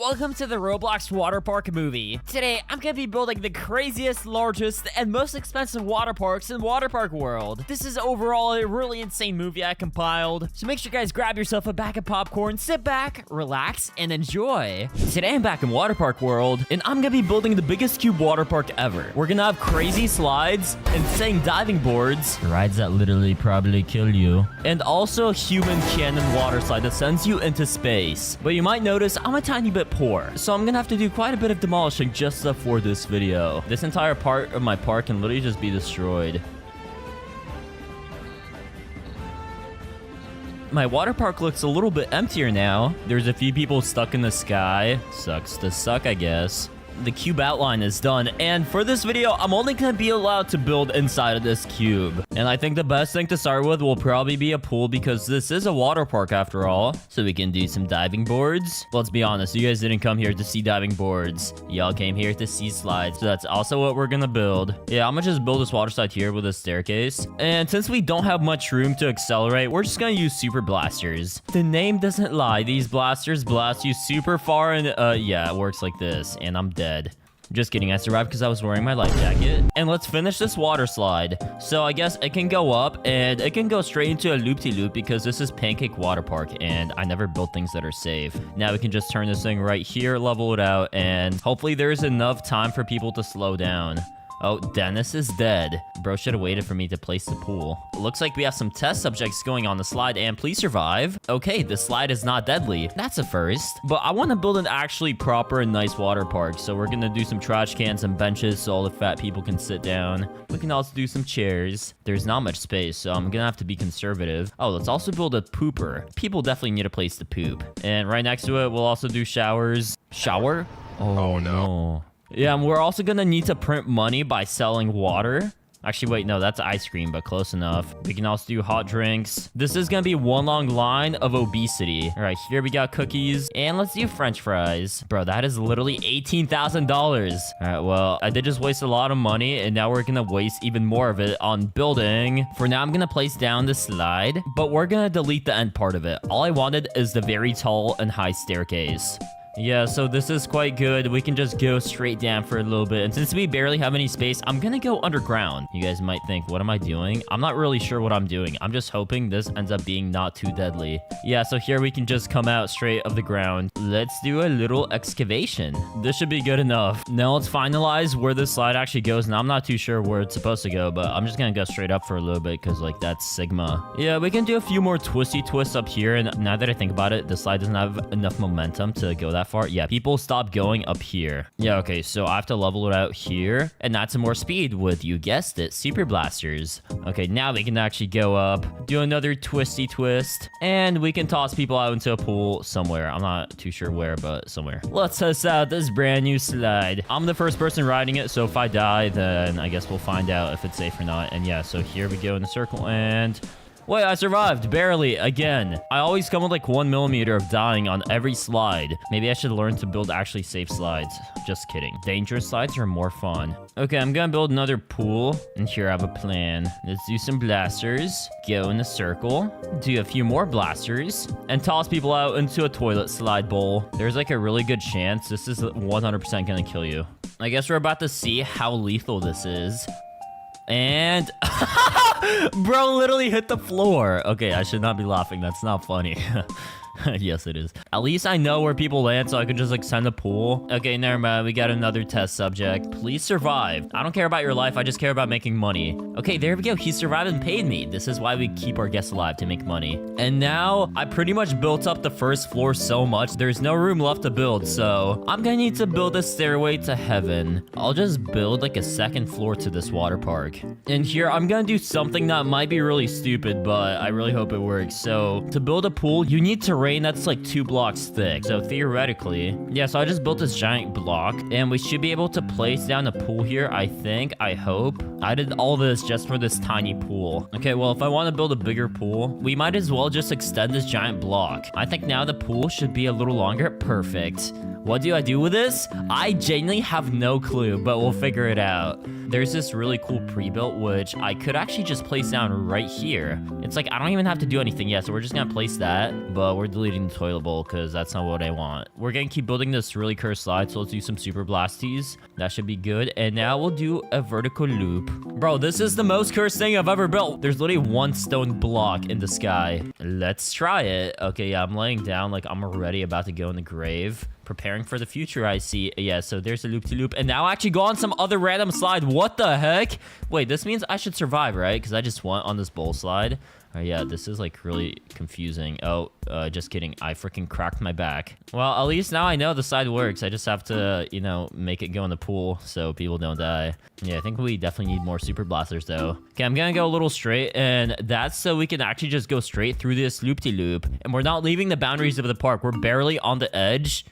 welcome to the Roblox water park movie. Today, I'm gonna be building the craziest, largest, and most expensive water parks in water park world. This is overall a really insane movie I compiled, so make sure you guys grab yourself a bag of popcorn, sit back, relax, and enjoy. Today, I'm back in water park world, and I'm gonna be building the biggest cube water park ever. We're gonna have crazy slides, insane diving boards, rides that literally probably kill you, and also a human cannon water slide that sends you into space. But you might notice I'm a tiny bit poor, so I'm gonna have to do quite a bit of demolishing just for this video. This entire part of my park can literally just be destroyed. My water park looks a little bit emptier now. There's a few people stuck in the sky. Sucks to suck, I guess. The cube outline is done, and for this video, I'm only gonna be allowed to build inside of this cube. And I think the best thing to start with will probably be a pool, because this is a water park after all. So we can do some diving boards. Let's be honest, you guys didn't come here to see diving boards. Y'all came here to see slides, so that's also what we're gonna build. Yeah, I'm gonna just build this water slide here with a staircase. And since we don't have much room to accelerate, we're just gonna use super blasters. The name doesn't lie, these blasters blast you super far, and yeah, it works like this, and I'm dead. Just kidding, I survived because I was wearing my life jacket. And let's finish this water slide. So I guess it can go up, and it can go straight into a loop-de-loop because this is Pancake Water Park, and I never built things that are safe. Now we can just turn this thing right here, level it out, and hopefully there's enough time for people to slow down. Oh, Dennis is dead. Bro should have waited for me to place the pool. Looks like we have some test subjects going on the slide, and please survive. Okay, the slide is not deadly. That's a first. But I want to build an actually proper and nice water park, so we're gonna do some trash cans and benches so all the fat people can sit down. We can also do some chairs. There's not much space, so I'm gonna have to be conservative. Oh, let's also build a pooper. People definitely need a place to poop. And right next to it, we'll also do showers. Shower? Oh, no. Yeah, and we're also gonna need to print money by selling water. Actually, wait, no, that's ice cream, but close enough. We can also do hot drinks. This is gonna be one long line of obesity. All right, here we got cookies, and let's do french fries. Bro, that is literally $18,000. All right, well, I did just waste a lot of money, and now we're gonna waste even more of it on building. For now, I'm gonna place down the slide, but we're gonna delete the end part of it. All I wanted is the very tall and high staircase. Yeah, so this is quite good. We can just go straight down for a little bit. And since we barely have any space, I'm gonna go underground. You guys might think, what am I doing? I'm not really sure what I'm doing. I'm just hoping this ends up being not too deadly. Yeah, so here we can just come out straight of the ground. Let's do a little excavation. This should be good enough. Now let's finalize where this slide actually goes. And I'm not too sure where it's supposed to go, but I'm just gonna go straight up for a little bit because, like, that's Sigma. Yeah, we can do a few more twisty twists up here. And now that I think about it, the slide doesn't have enough momentum to go that far. Yeah, people stop going up here. Yeah, okay, so I have to level it out here, and that's some more speed with, you guessed it, super blasters. Okay, now we can actually go up, do another twisty twist, and we can toss people out into a pool somewhere. I'm not too sure where, but somewhere. Let's test out this brand new slide. I'm the first person riding it, so if I die, then I guess we'll find out if it's safe or not. And yeah, so here we go in the circle, and wait, I survived, barely, again. I always come with like 1 millimeter of dying on every slide. Maybe I should learn to build actually safe slides. Just kidding. Dangerous slides are more fun. Okay, I'm gonna build another pool, and here I have a plan. Let's do some blasters, go in a circle, do a few more blasters, and toss people out into a toilet slide bowl. There's like a really good chance this is 100% gonna kill you. I guess we're about to see how lethal this is. And bro literally hit the floor. Okay, I should not be laughing. That's not funny. Yes, it is. At least I know where people land, so I could just like send a pool. Okay, never mind. We got another test subject. Please survive. I don't care about your life. I just care about making money. Okay, there we go. He survived and paid me. This is why we keep our guests alive, to make money. And now I pretty much built up the first floor so much. There's no room left to build, so I'm gonna need to build a stairway to heaven. I'll just build like a second floor to this water park. And here I'm gonna do something that might be really stupid, but I really hope it works. So to build a pool, you need terrain that's like 2 blocks thick. So theoretically, yeah, so I just built this giant block, and we should be able to place down a pool here, I think. I hope. I did all this just for this tiny pool. Okay, well, if I want to build a bigger pool, we might as well just extend this giant block. I think now the pool should be a little longer. Perfect. What do I do with this? I genuinely have no clue, but we'll figure it out. There's this really cool pre-built, which I could actually just place down right here. It's like, I don't even have to do anything yet, so we're just gonna place that, but we're deleting the toilet bowl because that's not what I want. We're gonna keep building this really cursed slide, so let's do some super blasties. That should be good. And now we'll do a vertical loop. Bro, this is the most cursed thing I've ever built. There's literally one stone block in the sky. Let's try it. Okay, yeah, I'm laying down like I'm already about to go in the grave. Preparing for the future, I see. Yeah, so there's a loop-to-loop. And now I actually go on some other random slide. What the heck? Wait, this means I should survive, right? Because I just went on this bowl slide. Oh, yeah, this is, like, really confusing. Oh, just kidding. I freaking cracked my back. Well, at least now I know the slide works. I just have to, you know, make it go in the pool so people don't die. Yeah, I think we definitely need more super blasters, though. Okay, I'm gonna go a little straight, and that's so we can actually just go straight through this loop-de-loop. And we're not leaving the boundaries of the park. We're barely on the edge.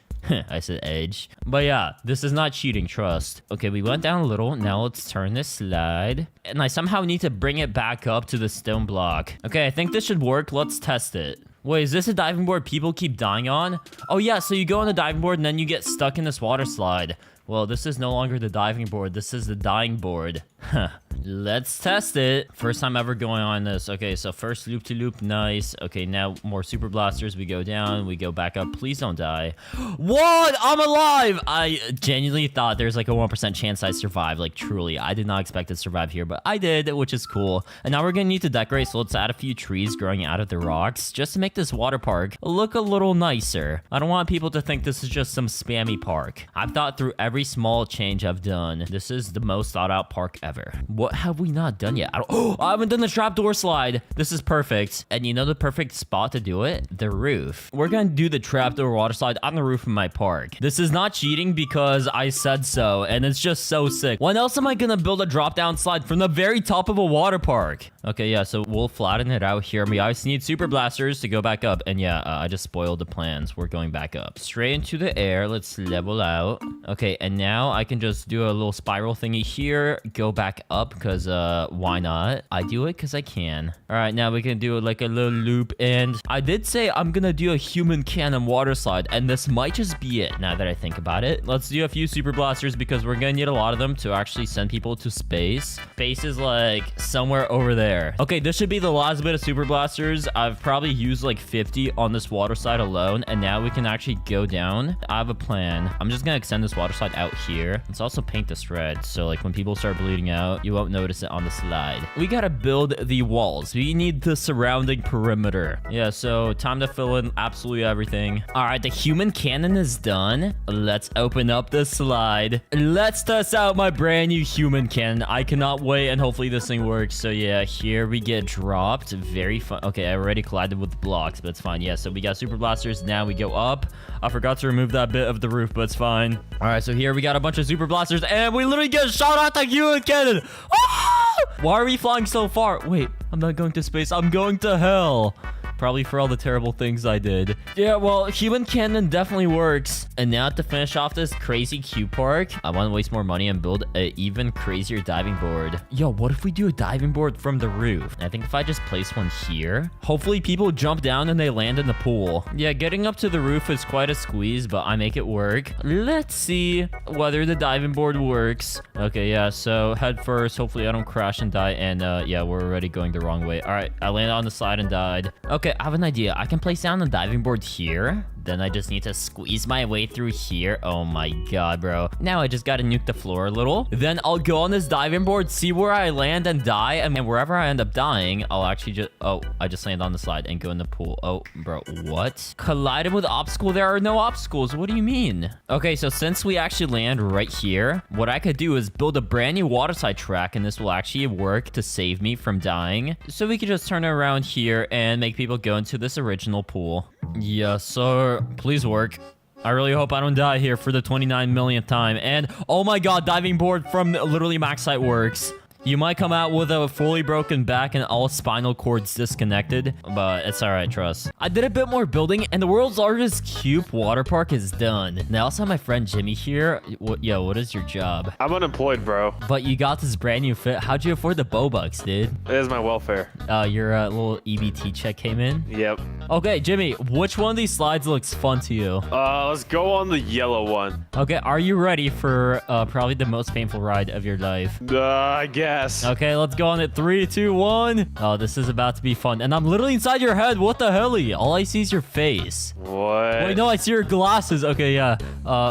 I said edge. But yeah, this is not cheating, trust. Okay, we went down a little. Now let's turn this slide. And I somehow need to bring it back up to the stone block. Okay, I think this should work. Let's test it. Wait, is this a diving board people keep dying on? Oh yeah, so you go on the diving board and then you get stuck in this water slide. Well, this is no longer the diving board. This is the dying board. Huh. Let's test it. First time ever going on this. Okay, so first loop-to-loop. Nice. Okay, now more super blasters. We go down. We go back up. Please don't die. What? I'm alive! I genuinely thought there's like a 1% chance I survive. Like, truly. I did not expect to survive here, but I did, which is cool. And now we're gonna need to decorate, so let's add a few trees growing out of the rocks just to make this water park look a little nicer. I don't want people to think this is just some spammy park. I've thought through every small change I've done. This is the most thought out park ever. What have we not done yet? I haven't done the trapdoor slide. This is perfect. And you know the perfect spot to do it? The roof. We're gonna do the trapdoor water slide on the roof of my park. This is not cheating because I said so, and it's just so sick. When else am I gonna build a drop down slide from the very top of a water park? Okay, yeah, so we'll flatten it out here. We obviously need super blasters to go back up. And yeah, I just spoiled the plans. We're going back up. Straight into the air. Let's level out. Okay, and now I can just do a little spiral thingy here. Go back up because why not? I do it because I can. All right, now we can do like a little loop. And I did say I'm gonna do a human cannon water slide, and this might just be it now that I think about it. Let's do a few super blasters because we're gonna need a lot of them to actually send people to space. Space is like somewhere over there. Okay, this should be the last bit of super blasters. I've probably used like 50 on this water slide alone, and now we can actually go down. I have a plan. I'm just gonna extend this water slide out here. Let's also paint this red, so like when people start bleeding out, you won't notice it on the slide. We gotta build the walls. We need the surrounding perimeter. Yeah, so time to fill in absolutely everything. All right, the human cannon is done. Let's open up the slide. Let's test out my brand new human cannon. I cannot wait, and hopefully this thing works. So yeah, here we get dropped. Very fun. Okay, I already collided with blocks, but it's fine. Yeah, so we got super blasters. Now we go up. I forgot to remove that bit of the roof, but it's fine. All right, so here we got a bunch of super blasters, and we literally get shot at the human cannon. Ah! Why are we flying so far? Wait, I'm not going to space. I'm going to hell. Probably for all the terrible things I did. Yeah, well, human cannon definitely works. And now to finish off this crazy cube park, I want to waste more money and build an even crazier diving board. Yo, what if we do a diving board from the roof? I think if I just place one here, hopefully people jump down and they land in the pool. Yeah, getting up to the roof is quite a squeeze, but I make it work. Let's see whether the diving board works. Okay, yeah, so head first. Hopefully I don't crash and die. And yeah, we're already going the wrong way. All right, I landed on the slide and died. Okay, I have an idea. I can place down the diving board here. Then I just need to squeeze my way through here. Oh my god, bro. Now I just gotta nuke the floor a little. Then I'll go on this diving board, see where I land and die. And wherever I end up dying, I'll actually just... Oh, I just land on the slide and go in the pool. Oh, bro, what? Collided with obstacle? There are no obstacles. What do you mean? Okay, so since we actually land right here, what I could do is build a brand new waterside track, and this will actually work to save me from dying. So we could just turn it around here and make people go into this original pool. Yes, sir. Please work. I really hope I don't die here for the 29 millionth time. And, oh my god, diving board from literally max height works. You might come out with a fully broken back and all spinal cords disconnected, but it's alright, trust. I did a bit more building, and the world's largest cube water park is done. And I also have my friend Jimmy here. What is your job? I'm unemployed, bro. But you got this brand new fit. How'd you afford the Bobucks, dude? It is my welfare. Your little EBT check came in? Yep. Okay, Jimmy, which one of these slides looks fun to you? Let's go on the yellow one. Okay, are you ready for probably the most painful ride of your life? I guess. guess. Okay, let's go on it. 3, 2, 1. Oh, this is about to be fun. And I'm literally inside your head. What the hell? All I see is your face. What? Wait, no, I see your glasses. Okay, yeah.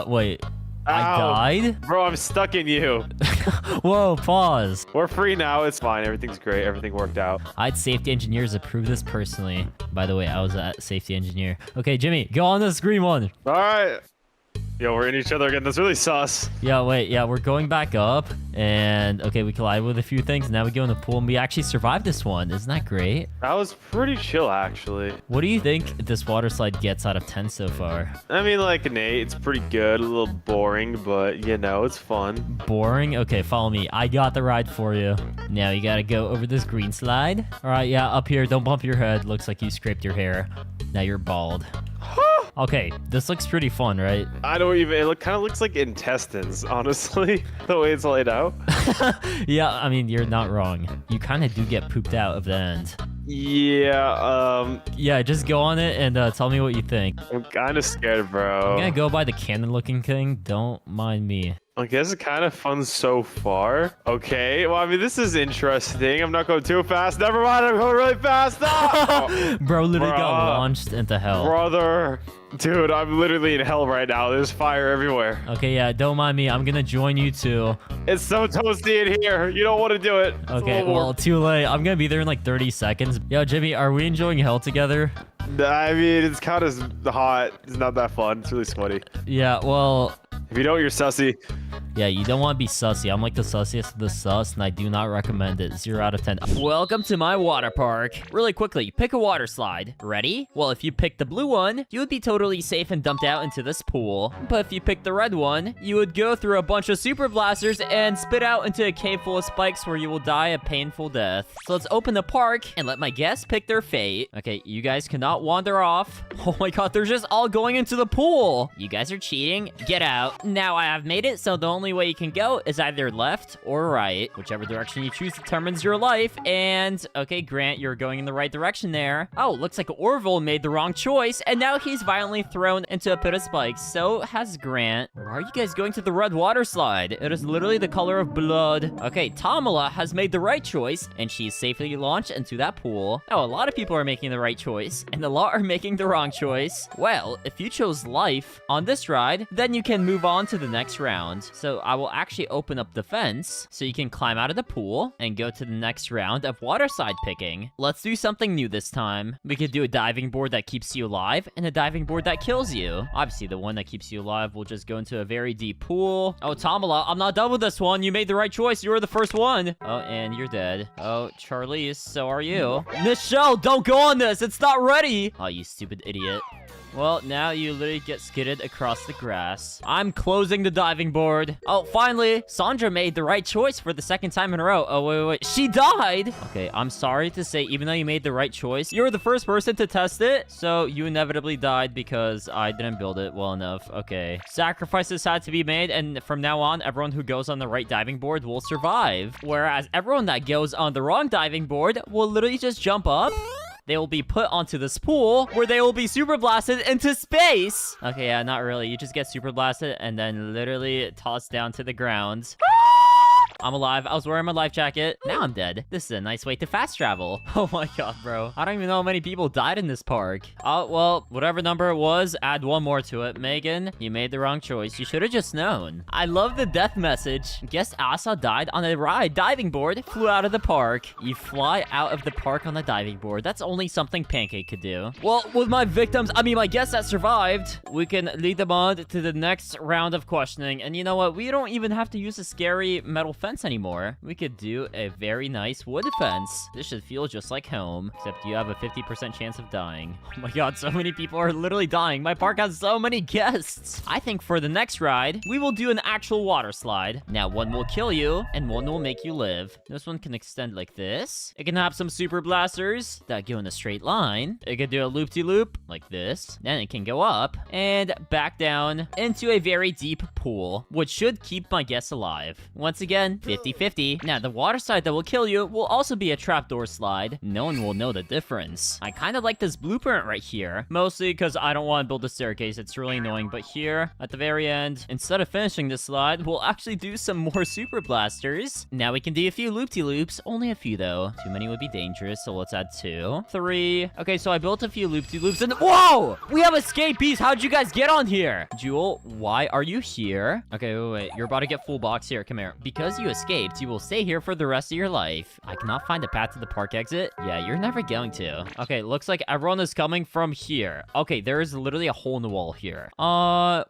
Wait. I Ow. died? Bro, I'm stuck in you. Whoa, pause. We're free now. It's fine. Everything's great. Everything worked out. I had safety engineers approve this personally. By the way, I was a safety engineer. Okay, Jimmy, go on this green one. All right. Yo, we're in each other again. That's really sus. Yeah, wait, yeah, we're going back up. And, okay, we collide with a few things. Now we go in the pool, and we actually survived this one. Isn't that great? That was pretty chill, actually. What do you think this water slide gets out of 10 so far? I mean, like an 8. It's pretty good. A little boring, but, you know, it's fun. Boring? Okay, follow me. I got the ride for you. Now you gotta go over this green slide. All right, yeah, up here. Don't bump your head. Looks like you scraped your hair. Now you're bald. Okay, this looks pretty fun, right? I don't even... It kind of looks like intestines, honestly, the way it's laid out. Yeah, I mean, you're not wrong. You kind of do get pooped out of the end. Yeah, Yeah, just go on it and tell me what you think. I'm kind of scared, bro. I'm gonna go by the cannon-looking thing. Don't mind me. I guess it's kind of fun so far. Okay, well, I mean, this is interesting. I'm not going too fast. Never mind, I'm going really fast. Oh! Bro literally Bruh. got launched into hell. Brother. Dude, I'm literally in hell right now. There's fire everywhere. Okay, yeah, don't mind me. I'm gonna join you too. It's so toasty in here. You don't want to do it. It's a Okay, little well, too late. I'm gonna be there in like 30 seconds. Yo, Jimmy, are we enjoying hell together? I mean, it's kind of hot. It's not that fun. It's really sweaty. Yeah, well, If you don't, you're sussy. yeah, you don't want to be sussy. I'm like the sussiest of the sus, and I do not recommend it. 0 out of 10. Welcome to my water park. Really quickly, pick a water slide. Ready? Well, if you pick the blue one, you would be totally safe and dumped out into this pool. But if you pick the red one, you would go through a bunch of super blasters and spit out into a cave full of spikes where you will die a painful death. So let's open the park and let my guests pick their fate. Okay, you guys cannot wander off. Oh my god, they're just all going into the pool. You guys are cheating. Get out. Now I have made it so the only way you can go is either left or right. Whichever direction you choose determines your life. And, okay, Grant, you're going in the right direction there. Oh, looks like Orville made the wrong choice, and now he's violently thrown into a pit of spikes. So has Grant. Why are you guys going to the red water slide? It is literally the color of blood. Okay, Tamala has made the right choice, and she's safely launched into that pool. Oh, a lot of people are making the right choice, and a lot are making the wrong choice. Well, if you chose life on this ride, then you can move on to the next round. So I will actually open up the fence so you can climb out of the pool and go to the next round of water slide picking. Let's do something new this time. We could do a diving board that keeps you alive and a diving board that kills you. Obviously, the one that keeps you alive will just go into a very deep pool. Oh, Tamala, I'm not done with this one. You made the right choice. You were the first one. Oh, and you're dead. Oh, Charlize, so are you. Michelle, don't go on this. It's not ready. Oh, you stupid idiot. Well, now you literally get skidded across the grass. I'm closing the diving board. Oh, finally, Sandra made the right choice for the second time in a row. Oh, wait. She died. Okay, I'm sorry to say, even though you made the right choice, you were the first person to test it. So you inevitably died because I didn't build it well enough. Okay. Sacrifices had to be made, and from now on, everyone who goes on the right diving board will survive. Whereas everyone that goes on the wrong diving board will literally just jump up. They will be put onto this pool where they will be super blasted into space. Okay, yeah, not really. You just get super blasted and then literally tossed down to the ground. I'm alive. I was wearing my life jacket. Now I'm dead. This is a nice way to fast travel. Oh my god, bro. I don't even know how many people died in this park. Oh, well, whatever number it was, add one more to it. Megan, you made the wrong choice. You should have just known. I love the death message. Guess Asa died on a ride diving board, flew out of the park. You fly out of the park on the diving board. That's only something Pancake could do. Well, with my victims, I mean my guests that survived, we can lead them on to the next round of questioning. And you know what? We don't even have to use a scary metal fence anymore. We could do a very nice wood fence. This should feel just like home, except you have a 50% chance of dying. Oh my god, so many people are literally dying. My park has so many guests. I think for the next ride, we will do an actual water slide. Now, one will kill you, and one will make you live. This one can extend like this. It can have some super blasters that go in a straight line. It can do a loop-de-loop like this. Then it can go up and back down into a very deep pool, which should keep my guests alive. Once again, 50-50. Now, the water slide that will kill you will also be a trapdoor slide. No one will know the difference. I kind of like this blueprint right here, mostly because I don't want to build a staircase. It's really annoying, but here, at the very end, instead of finishing this slide, we'll actually do some more super blasters. Now we can do a few loop-de-loops. Only a few, though. Too many would be dangerous, so let's add 2. 3. Okay, so I built a few loop-de-loops, and whoa! We have escapees! How'd you guys get on here? Jewel, why are you here? Okay, wait. You're about to get full box here. Come here. Because you escaped, you will stay here for the rest of your life. I cannot find a path to the park exit. Yeah, you're never going to. Okay, looks like everyone is coming from here. Okay, there is literally a hole in the wall here.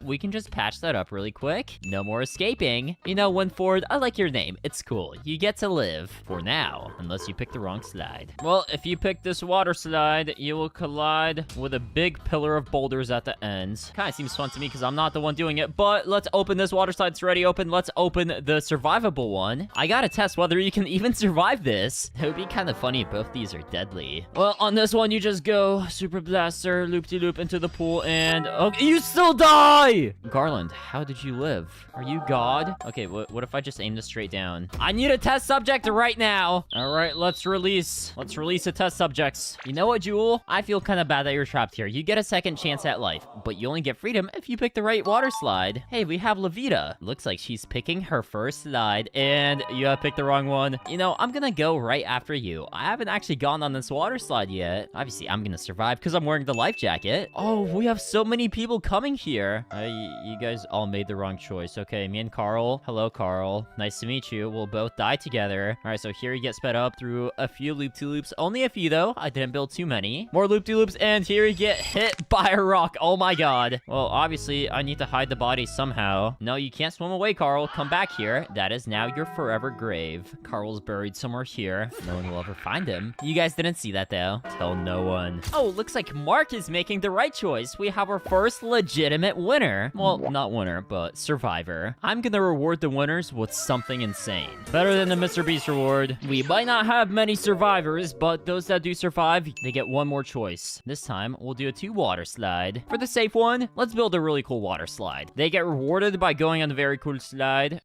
We can just patch that up really quick. No more escaping. You know, Winford, I like your name. It's cool. You get to live. For now. Unless you pick the wrong slide. Well, if you pick this water slide, you will collide with a big pillar of boulders at the end. Kind of seems fun to me because I'm not the one doing it, but let's open this water slide. It's already open. Let's open the survivable one. I gotta test whether you can even survive this. It would be kind of funny if both these are deadly. Well, on this one, you just go super blaster, loop-de-loop into the pool, and okay, you still die! Garland, how did you live? Are you God? Okay, what if I just aim this straight down? I need a test subject right now. All right, let's release the test subjects. You know what, Jewel? I feel kind of bad that you're trapped here. You get a second chance at life, but you only get freedom if you pick the right water slide. Hey, we have Levita. Looks like she's picking her first slide, and you have picked the wrong one. You know, I'm gonna go right after you. I haven't actually gone on this water slide yet. Obviously, I'm gonna survive because I'm wearing the life jacket. Oh, we have so many people coming here. You guys all made the wrong choice. Okay, me and Carl. Hello, Carl. Nice to meet you. We'll both die together. All right, so here you get sped up through a few loop-de-loops. Only a few, though. I didn't build too many. More loop-de-loops, and here you get hit by a rock. Oh my god. Well, obviously, I need to hide the body somehow. No, you can't swim away, Carl. Come back here. That is now your forever grave. Carl's buried somewhere here. No one will ever find him. You guys didn't see that, though. Tell no one. Oh, looks like Mark is making the right choice. We have our first legitimate winner. Well, not winner, but survivor. I'm gonna reward the winners with something insane. Better than the Mr. Beast reward. We might not have many survivors, but those that do survive, they get one more choice. This time, we'll do a 2 water slide. For the safe one, let's build a really cool water slide. They get rewarded by going on the very cool slide.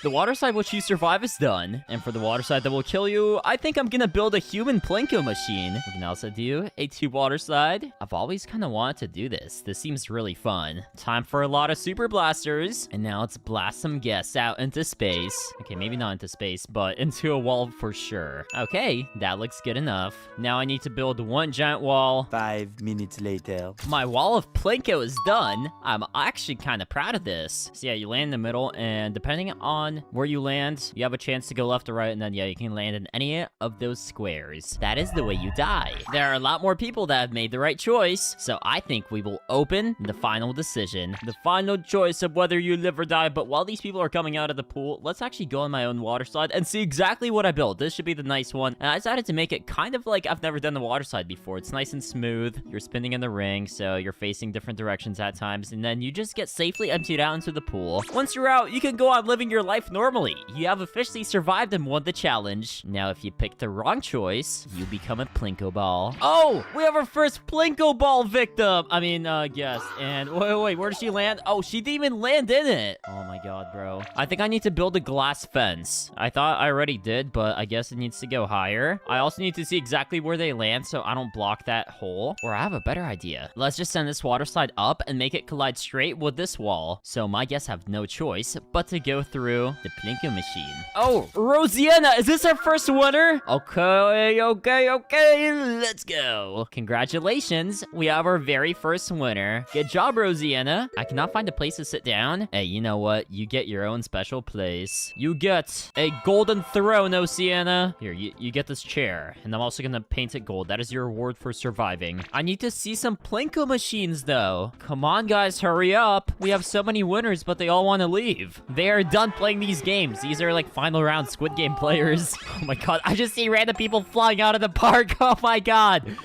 The water slide which you survive is done. And for the water slide that will kill you, I think I'm gonna build a human Plinko machine. We can also do a 2 water slide. I've always kind of wanted to do this. This seems really fun. Time for a lot of super blasters. And now let's blast some guests out into space. Okay, maybe not into space, but into a wall for sure. Okay, that looks good enough. Now I need to build 1 giant wall. 5 minutes later. My wall of Plinko is done. I'm actually kind of proud of this. So yeah, you land in the middle, and depending on where you land, you have a chance to go left or right, and then yeah, you can land in any of those squares. That is the way you die. There are a lot more people that have made the right choice, so I think we will open the final decision, the final choice of whether you live or die. But while these people are coming out of the pool, let's actually go on my own water slide and see exactly what I built. This should be the nice one, and I decided to make it kind of like I've never done the water slide before. It's nice and smooth. You're spinning in the ring, so you're facing different directions at times, and then you just get safely emptied out into the pool. Once you're out, you can go on living your life normally. You have officially survived and won the challenge. Now, if you pick the wrong choice, you become a Plinko ball. Oh, we have our first Plinko ball victim. I mean, guest. And wait, where did she land? Oh, she didn't even land in it. Oh my god, bro. I think I need to build a glass fence. I thought I already did, but I guess it needs to go higher. I also need to see exactly where they land so I don't block that hole. Or I have a better idea. Let's just send this water slide up and make it collide straight with this wall. So my guests have no choice but to go through the Plinko machine. Oh, Rosienna, is this our first winner? Okay, let's go. Congratulations, we have our very first winner. Good job, Rosienna. I cannot find a place to sit down. Hey, you know what? You get your own special place. You get a golden throne, Oceana. Here, you get this chair, and I'm also gonna paint it gold. That is your reward for surviving. I need to see some Plinko machines, though. Come on, guys, hurry up. We have so many winners, but they all want to leave. They are done playing playing these games. These are like final round Squid Game players. Oh my god, I just see random people flying out of the park. Oh my god.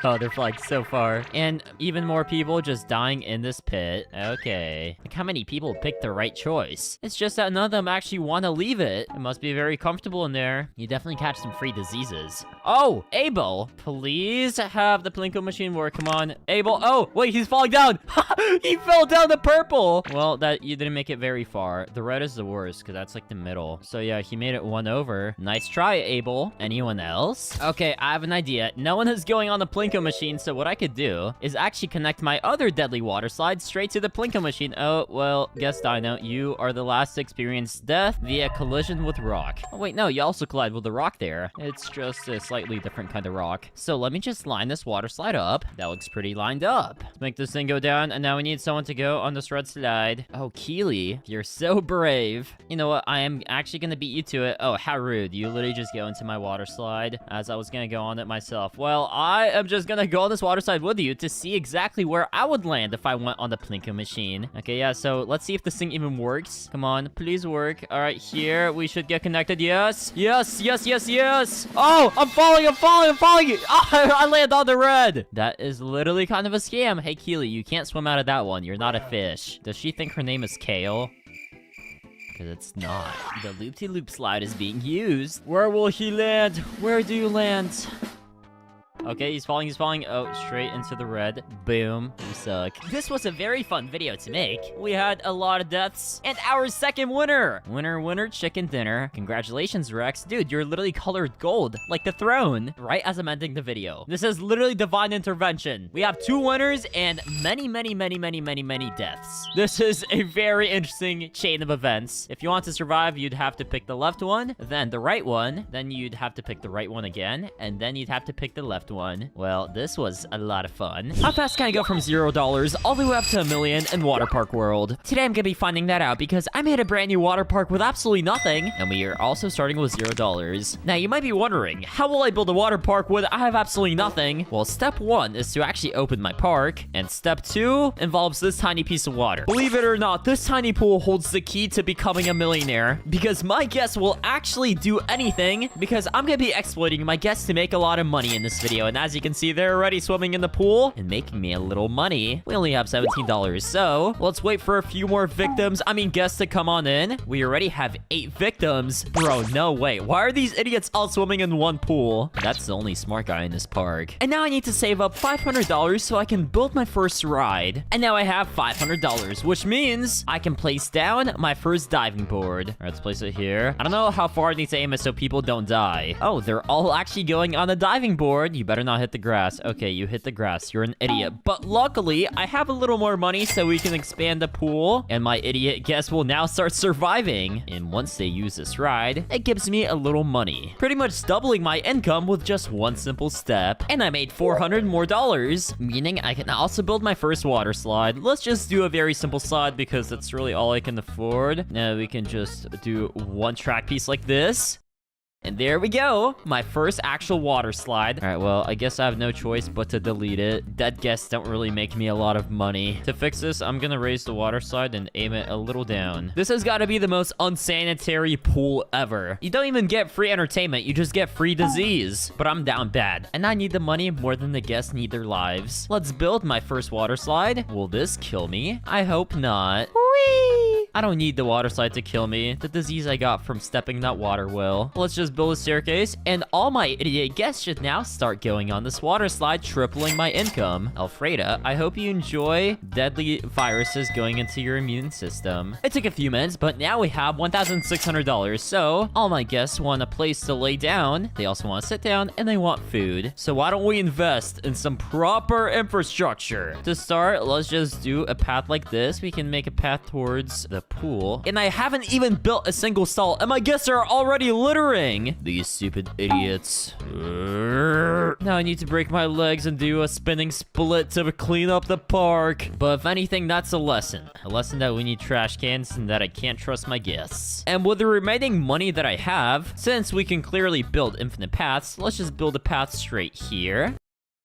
Oh, they're flying so far. And even more people just dying in this pit. Okay. Like, how many people picked the right choice? It's just that none of them actually want to leave it. It must be very comfortable in there. You definitely catch some free diseases. Oh, Abel, please have the Plinko machine work. Come on, Abel. Oh, wait, he's falling down. He fell down the purple. Well, that you didn't make it very far. The red is the worst because that's like the middle. So yeah, he made it one over. Nice try, Abel. Anyone else? Okay, I have an idea. No one is going on the Plinko machine, so what I could do is actually connect my other deadly water slide straight to the Plinko machine. Oh, well, guess Dino, you are the last to experience death via collision with rock. Oh, wait, no, you also collide with the rock there. It's just a slightly different kind of rock. So let me just line this water slide up. That looks pretty lined up. Let's make this thing go down, and now we need someone to go on this red slide. Oh, Keely, you're so brave. You know what? I am actually gonna beat you to it. Oh, how rude. You literally just go into my water slide as I was gonna go on it myself. Well, I am just gonna go on this water slide with you to see exactly where I would land if I went on the Plinko machine. Okay, yeah, so let's see if this thing even works. Come on, please work. All right, here, we should get connected. Yes, yes, yes, yes, yes. Oh, I'm falling, I'm falling, I'm falling. Oh, I land on the red. That is literally kind of a scam. Hey, Keely, you can't swim out of that one. You're not a fish. Does she think her name is Kale? Because it's not. The loop-de-loop slide is being used. Where will he land? Where do you land? Okay, he's falling, he's falling. Oh, straight into the red. Boom. You suck. This was a very fun video to make. We had a lot of deaths. And our second winner! Winner, winner, chicken dinner. Congratulations, Rex. Dude, you're literally colored gold. Like the throne. Right as I'm ending the video. This is literally divine intervention. We have 2 winners and many, many, many, many, many, many deaths. This is a very interesting chain of events. If you want to survive, you'd have to pick the left one, then the right one, then you'd have to pick the right one again, and then you'd have to pick the left one. Well, this was a lot of fun. How fast can I go from $0 all the way up to $1 million in Water Park World? Today I'm gonna be finding that out because I made a brand new water park with absolutely nothing, and we are also starting with $0. Now you might be wondering, how will I build a water park when I have absolutely nothing? Well, step 1 is to actually open my park, and step 2 involves this tiny piece of water. Believe it or not, this tiny pool holds the key to becoming a millionaire, because my guests will actually do anything, because I'm gonna be exploiting my guests to make a lot of money in this video. And as you can see, they're already swimming in the pool and making me a little money. We only have $17, so let's wait for a few more victims. I mean, guests to come on in. We already have 8 victims. Bro, no way. Why are these idiots all swimming in one pool? That's the only smart guy in this park. And now I need to save up $500 so I can build my first ride. And now I have $500, which means I can place down my first diving board. All right, let's place it here. I don't know how far I need to aim it so people don't die. Oh, they're all actually going on the diving board. You better not hit the grass. Okay, you hit the grass. You're an idiot. But luckily, I have a little more money so we can expand the pool. And my idiot guests will now start surviving. And once they use this ride, it gives me a little money. Pretty much doubling my income with just one simple step. And I made $400 more, meaning I can also build my first water slide. Let's just do a very simple slide because that's really all I can afford. Now we can just do one track piece like this. And there we go, my first actual water slide. All right, well, I guess I have no choice but to delete it. Dead guests don't really make me a lot of money. To fix this, I'm gonna raise the water slide and aim it a little down. This has got to be the most unsanitary pool ever. You don't even get free entertainment, you just get free disease. But I'm down bad, and I need the money more than the guests need their lives. Let's build my first water slide. Will this kill me? I hope not. Whee! I don't need the water slide to kill me. The disease I got from stepping in that water will. Let's just build a staircase, and all my idiot guests should now start going on this water slide, tripling my income. Alfreda, I hope you enjoy deadly viruses going into your immune system. It took a few minutes, but now we have $1,600. So all my guests want a place to lay down. They also want to sit down, and they want food. So why don't we invest in some proper infrastructure? To start, let's just do a path like this. We can make a path towards the pool. And I haven't even built a single stall, and my guests are already littering. These stupid idiots. Now I need to break my legs and do a spinning split to clean up the park. But if anything, that's a lesson. A lesson that we need trash cans and that I can't trust my guests. And with the remaining money that I have, since we can clearly build infinite paths, let's just build a path straight here.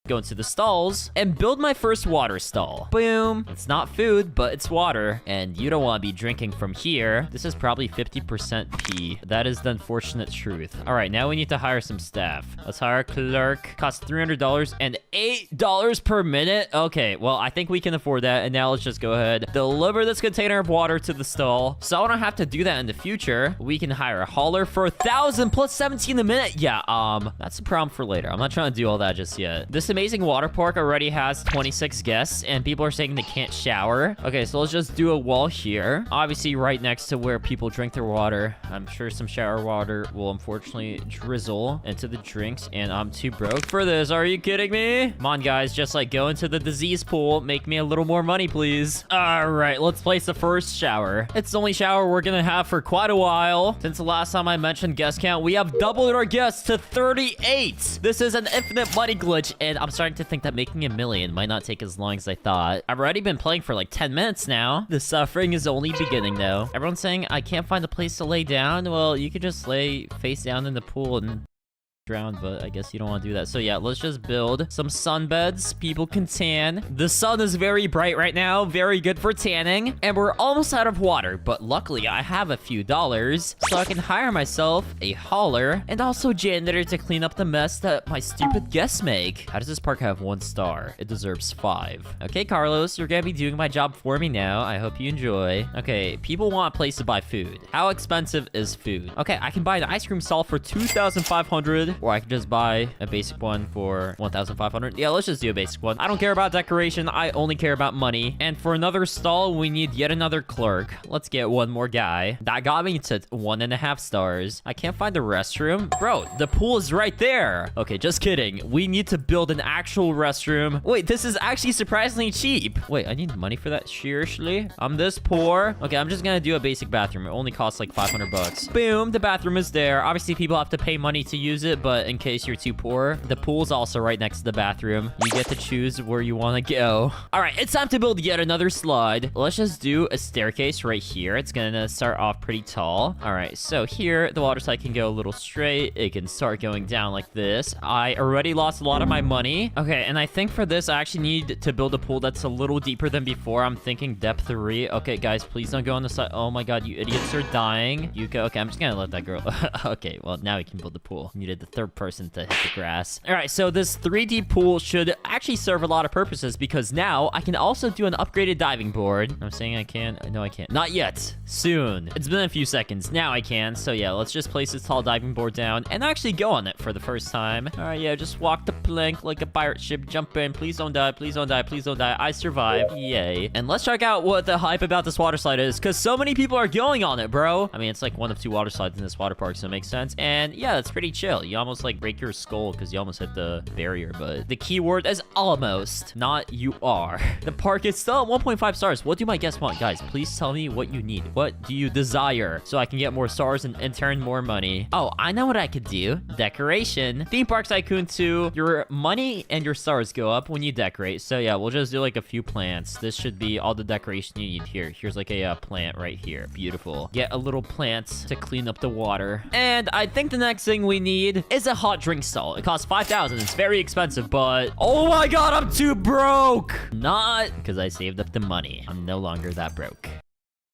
Go into the stalls and build my first water stall. Boom. It's not food, but it's water. And you don't want to be drinking from here. This is probably 50% pee. That is the unfortunate truth. All right, now we need to hire some staff. Let's hire a clerk. Costs $300 and $8 per minute. Okay, well, I think we can afford that. And now let's just go ahead, deliver this container of water to the stall. So I don't have to do that in the future. We can hire a hauler for 1,000 plus 17 a minute. Yeah, that's a problem for later. I'm not trying to do all that just yet. This amazing water park already has 26 guests and people are saying they can't shower. Okay, so let's just do a wall here. Obviously right next to where people drink their water. I'm sure some shower water will unfortunately drizzle into the drinks and I'm too broke for this. Are you kidding me? Come on, guys, just like go into the disease pool. Make me a little more money, please. All right, let's place the first shower. It's the only shower we're gonna have for quite a while. Since the last time I mentioned guest count, we have doubled our guests to 38. This is an infinite money glitch, and I'm starting to think that making a million might not take as long as I thought. I've already been playing for like 10 minutes now. The suffering is only beginning, though. Everyone's saying I can't find a place to lay down. Well, you could just lay face down in the pool and drown, but I guess you don't want to do that. So yeah, let's just build some sunbeds. People can tan. The sun is very bright right now, very good for tanning, and we're almost out of water, but luckily I have a few dollars, so I can hire myself a hauler and also janitor to clean up the mess that my stupid guests make. How does this park have 1 star? It deserves 5. Okay, Carlos, you're gonna be doing my job for me now. I hope you enjoy. Okay, people want a place to buy food. How expensive is food? Okay, I can buy an ice cream stall for 2,500. Or I could just buy a basic one for 1,500. Yeah, let's just do a basic one. I don't care about decoration. I only care about money. And for another stall, we need yet another clerk. Let's get one more guy. That got me to 1.5 stars. I can't find the restroom. Bro, the pool is right there. Okay, just kidding. We need to build an actual restroom. Wait, this is actually surprisingly cheap. Wait, I need money for that? Seriously? I'm this poor. Okay, I'm just gonna do a basic bathroom. It only costs like 500 bucks. Boom, the bathroom is there. Obviously, people have to pay money to use it, but in case you're too poor, the pool's also right next to the bathroom. You get to choose where you want to go. All right, it's time to build yet another slide. Let's just do a staircase right here. It's gonna start off pretty tall. All right, so here, the water slide can go a little straight. It can start going down like this. I already lost a lot of my money. Okay, and I think for this, I actually need to build a pool that's a little deeper than before. I'm thinking depth 3. Okay, guys, please don't go on the side. Oh my god, you idiots are dying. You go. Okay, I'm just gonna let that girl. Okay, well, now we can build the pool. Needed the third person to hit the grass. All right, so this 3D pool should actually serve a lot of purposes because now I can also do an upgraded diving board. I'm saying I can. No, I can't. Not yet. Soon. It's been a few seconds. Now I can. So yeah, let's just place this tall diving board down and actually go on it for the first time. All right, yeah, just walk the plank like a pirate ship. Jump in. Please don't die. Please don't die. Please don't die. I survived. Yay. And let's check out what the hype about this water slide is because so many people are going on it, bro. I mean, it's like one of 2 water slides in this water park, so it makes sense. And yeah, it's pretty chill. You almost like break your skull because you almost hit the barrier, but the keyword is almost, not you are. The park is still at 1.5 stars. What do my guests want? Guys, please tell me what you need. What do you desire so I can get more stars and in turn more money? Oh, I know what I could do. Decoration. Theme Park Tycoon 2, your money and your stars go up when you decorate. So yeah, we'll just do like a few plants. This should be all the decoration you need here. Here's like a plant right here. Beautiful. Get a little plant to clean up the water. And I think the next thing we need is a hot drink stall. It costs 5,000. It's very expensive, but oh my god, I'm too broke. Not because I saved up the money. I'm no longer that broke.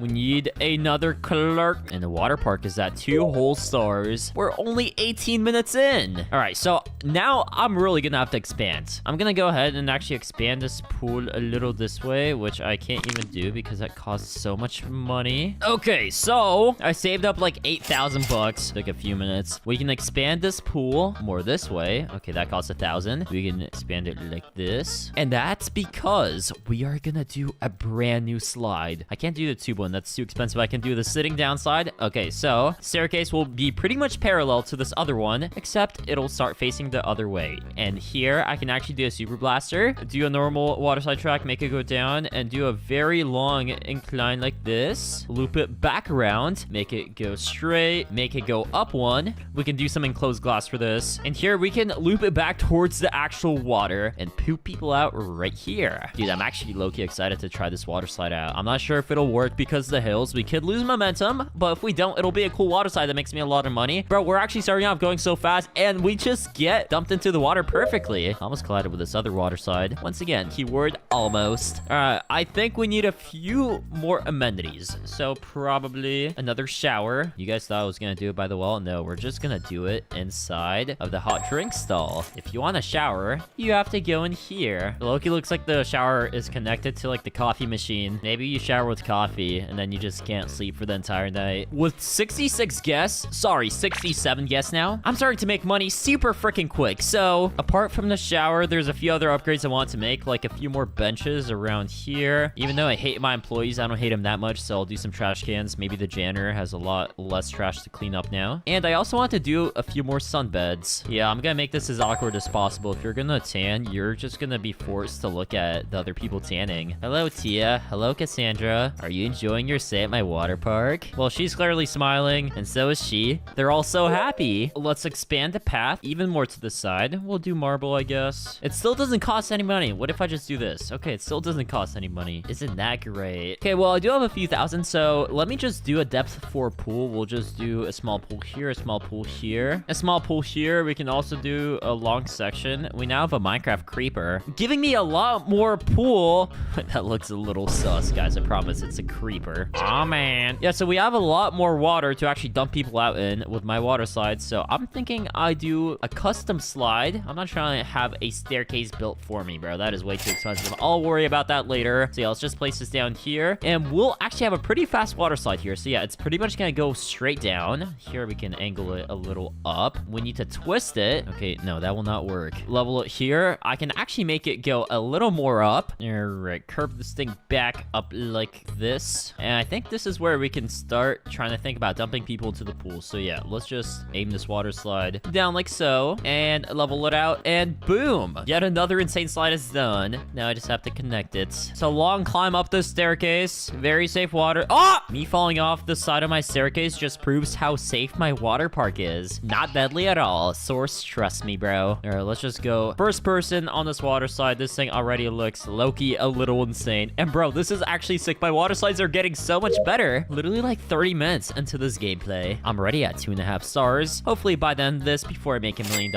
We need another clerk. And the water park is at 2 whole stars. We're only 18 minutes in. All right, so now I'm really gonna have to expand. I'm gonna go ahead and actually expand this pool a little this way, which I can't even do because that costs so much money. Okay, so I saved up like 8,000 bucks. Took a few minutes. We can expand this pool more this way. Okay, that costs 1,000. We can expand it like this. And that's because we are gonna do a brand new slide. I can't do the tube one. That's too expensive. I can do the sitting down slide. Okay, so staircase will be pretty much parallel to this other one, except it'll start facing the other way. And here, I can actually do a super blaster, do a normal water slide track, make it go down, and do a very long incline like this. Loop it back around, make it go straight, make it go up one. We can do some enclosed glass for this. And here, we can loop it back towards the actual water and poop people out right here. Dude, I'm actually low-key excited to try this water slide out. I'm not sure if it'll work because because of the hills. We could lose momentum, but if we don't, it'll be a cool water slide that makes me a lot of money. Bro, we're actually starting off going so fast, and we just get dumped into the water perfectly. Almost collided with this other water slide. Once again, keyword almost. All right, I think we need a few more amenities. So probably another shower. You guys thought I was gonna do it by the well? No, we're just gonna do it inside of the hot drink stall. If you want a shower, you have to go in here. Loki looks like the shower is connected to like the coffee machine. Maybe you shower with coffee and then you just can't sleep for the entire night. With 66 guests, sorry, 67 guests now, I'm starting to make money super freaking quick. So apart from the shower, there's a few other upgrades I want to make, like a few more benches around here. Even though I hate my employees, I don't hate them that much, so I'll do some trash cans. Maybe the janitor has a lot less trash to clean up now. And I also want to do a few more sunbeds. Yeah, I'm gonna make this as awkward as possible. If you're gonna tan, you're just gonna be forced to look at the other people tanning. Hello, Tia. Hello, Cassandra. Are you enjoying your stay at my water park? Well, she's clearly smiling, and so is she. They're all so happy. Let's expand the path even more to the side. We'll do marble, I guess. It still doesn't cost any money. What if I just do this? Okay, it still doesn't cost any money. Isn't that great? Okay, well, I do have a few thousand, so let me just do a depth 4 pool. We'll just do a small pool here, a small pool here, a small pool here. We can also do a long section. We now have a Minecraft creeper, giving me a lot more pool. That looks a little sus, guys. I promise it's a creeper. Oh man. Yeah, so we have a lot more water to actually dump people out in with my water slide. So I'm thinking I do a custom slide. I'm not trying to have a staircase built for me, bro. That is way too expensive. I'll worry about that later. So yeah, let's just place this down here, and we'll actually have a pretty fast water slide here. So yeah, it's pretty much gonna go straight down. Here we can angle it a little up. We need to twist it. Okay, no, that will not work. Level it here. I can actually make it go a little more up. All right, curve this thing back up like this. And I think this is where we can start trying to think about dumping people to the pool. So yeah, let's just aim this water slide down like so, and level it out, and boom. Yet another insane slide is done. Now I just have to connect it. So long climb up this staircase. Very safe water. Ah! Me falling off the side of my staircase just proves how safe my water park is. Not deadly at all. Source, trust me, bro. All right, let's just go first person on this water slide. This thing already looks low-key a little insane. And bro, this is actually sick. My water slides are getting so much better. Literally like 30 minutes into this gameplay. I'm already at 2.5 stars. Hopefully by the end of this, before I make $1 million,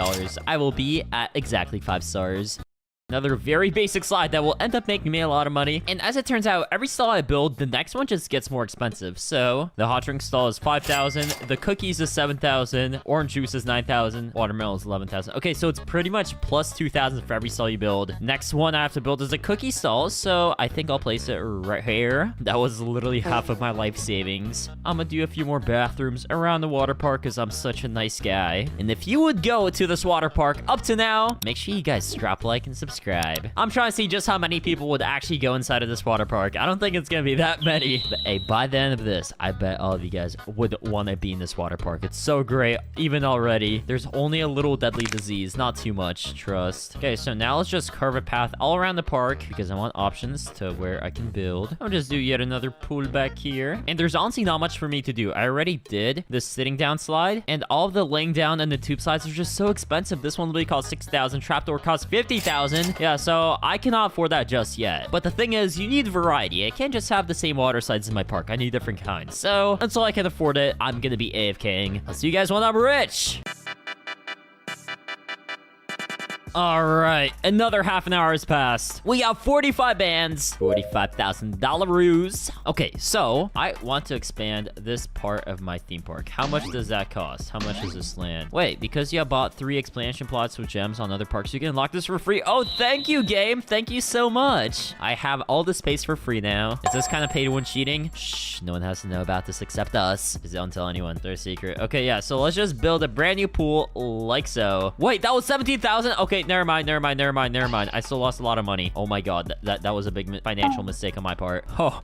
I will be at exactly 5 stars. Another very basic slide that will end up making me a lot of money. And as it turns out, every stall I build, the next one just gets more expensive. So the hot drink stall is 5,000. The cookies is 7,000. Orange juice is 9,000. Watermelon is 11,000. Okay, so it's pretty much plus 2,000 for every stall you build. Next one I have to build is a cookie stall. So I think I'll place it right here. That was literally half of my life savings. I'm gonna do a few more bathrooms around the water park because I'm such a nice guy. And if you would go to this water park up to now, make sure you guys drop a like and subscribe. I'm trying to see just how many people would actually go inside of this water park. I don't think it's gonna be that many. But hey, by the end of this, I bet all of you guys would want to be in this water park. It's so great, even already. There's only a little deadly disease, not too much, trust. Okay, so now let's just carve a path all around the park because I want options to where I can build. I'll just do yet another pool back here. And there's honestly not much for me to do. I already did the sitting down slide, and all of the laying down and the tube slides are just so expensive. This one literally costs 6,000. Trapdoor costs 50,000. Yeah, so I cannot afford that just yet. But the thing is, you need variety. I can't just have the same water slides in my park. I need different kinds. So until I can afford it, I'm gonna be AFKing. I'll see you guys when I'm rich. All right, another half an hour has passed. We have 45 bands, $45,000. Okay, so I want to expand this part of my theme park. How much does that cost? How much is this land? Wait, because you have bought 3 expansion plots with gems on other parks, you can unlock this for free. Oh, thank you, game. Thank you so much. I have all the space for free now. Is this kind of pay-to-win cheating? Shh, no one has to know about this except us. Just don't tell anyone. They're a secret. Okay, yeah, so let's just build a brand new pool like so. Wait, that was 17,000? Okay, never mind. I still lost a lot of money. Oh my god, that was a big financial mistake on my part. Oh,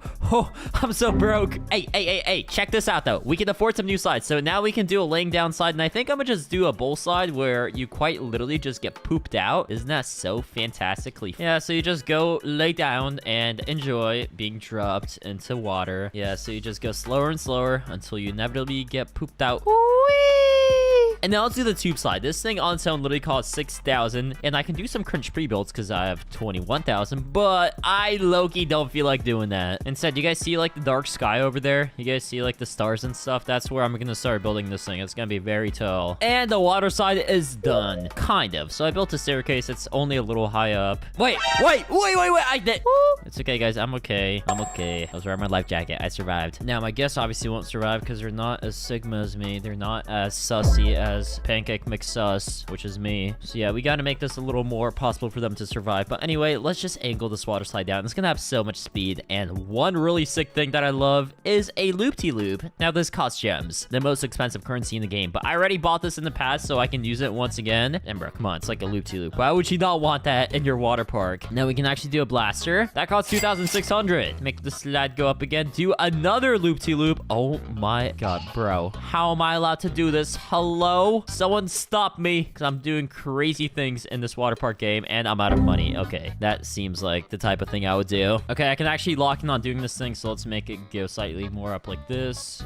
I'm so broke. Hey, check this out though. We can afford some new slides. So now we can do a laying down slide, and I think I'm gonna just do a bowl slide where you quite literally just get pooped out. Isn't that so fantastically? Yeah, so you just go lay down and enjoy being dropped into water. Yeah, so you just go slower and slower until you inevitably get pooped out. Whee! And now let's do the tube slide. This thing on its own literally costs 6,000, and I can do some cringe pre-builds because I have 21,000, but I low-key don't feel like doing that. Instead, you guys see like the dark sky over there? You guys see like the stars and stuff? That's where I'm gonna start building this thing. It's gonna be very tall. And the water slide is done. Kind of. So I built a staircase. It's only a little high up. Wait. I did. It's okay, guys. I'm okay. I was wearing my life jacket. I survived. Now, my guests obviously won't survive because they're not as Sigma as me. They're not as sussy as Pancake McSuss, which is me. So yeah, we gotta make this a little more possible for them to survive. But anyway, let's just angle this water slide down. It's gonna have so much speed. And one really sick thing that I love is a loop-de-loop. Now, this costs gems, the most expensive currency in the game. But I already bought this in the past, so I can use it once again. And bro, come on, it's like a loop-de-loop. Why would you not want that in your water park? Now, we can actually do a blaster. That costs 2,600. Make the slide go up again. Do another loop-de-loop. Oh my god, bro. How am I allowed to do this? Hello? Someone stop me, because I'm doing crazy things in this water park game, and I'm out of money. Okay, that seems like the type of thing I would do. Okay, I can actually lock in on doing this thing, so let's make it go slightly more up like this.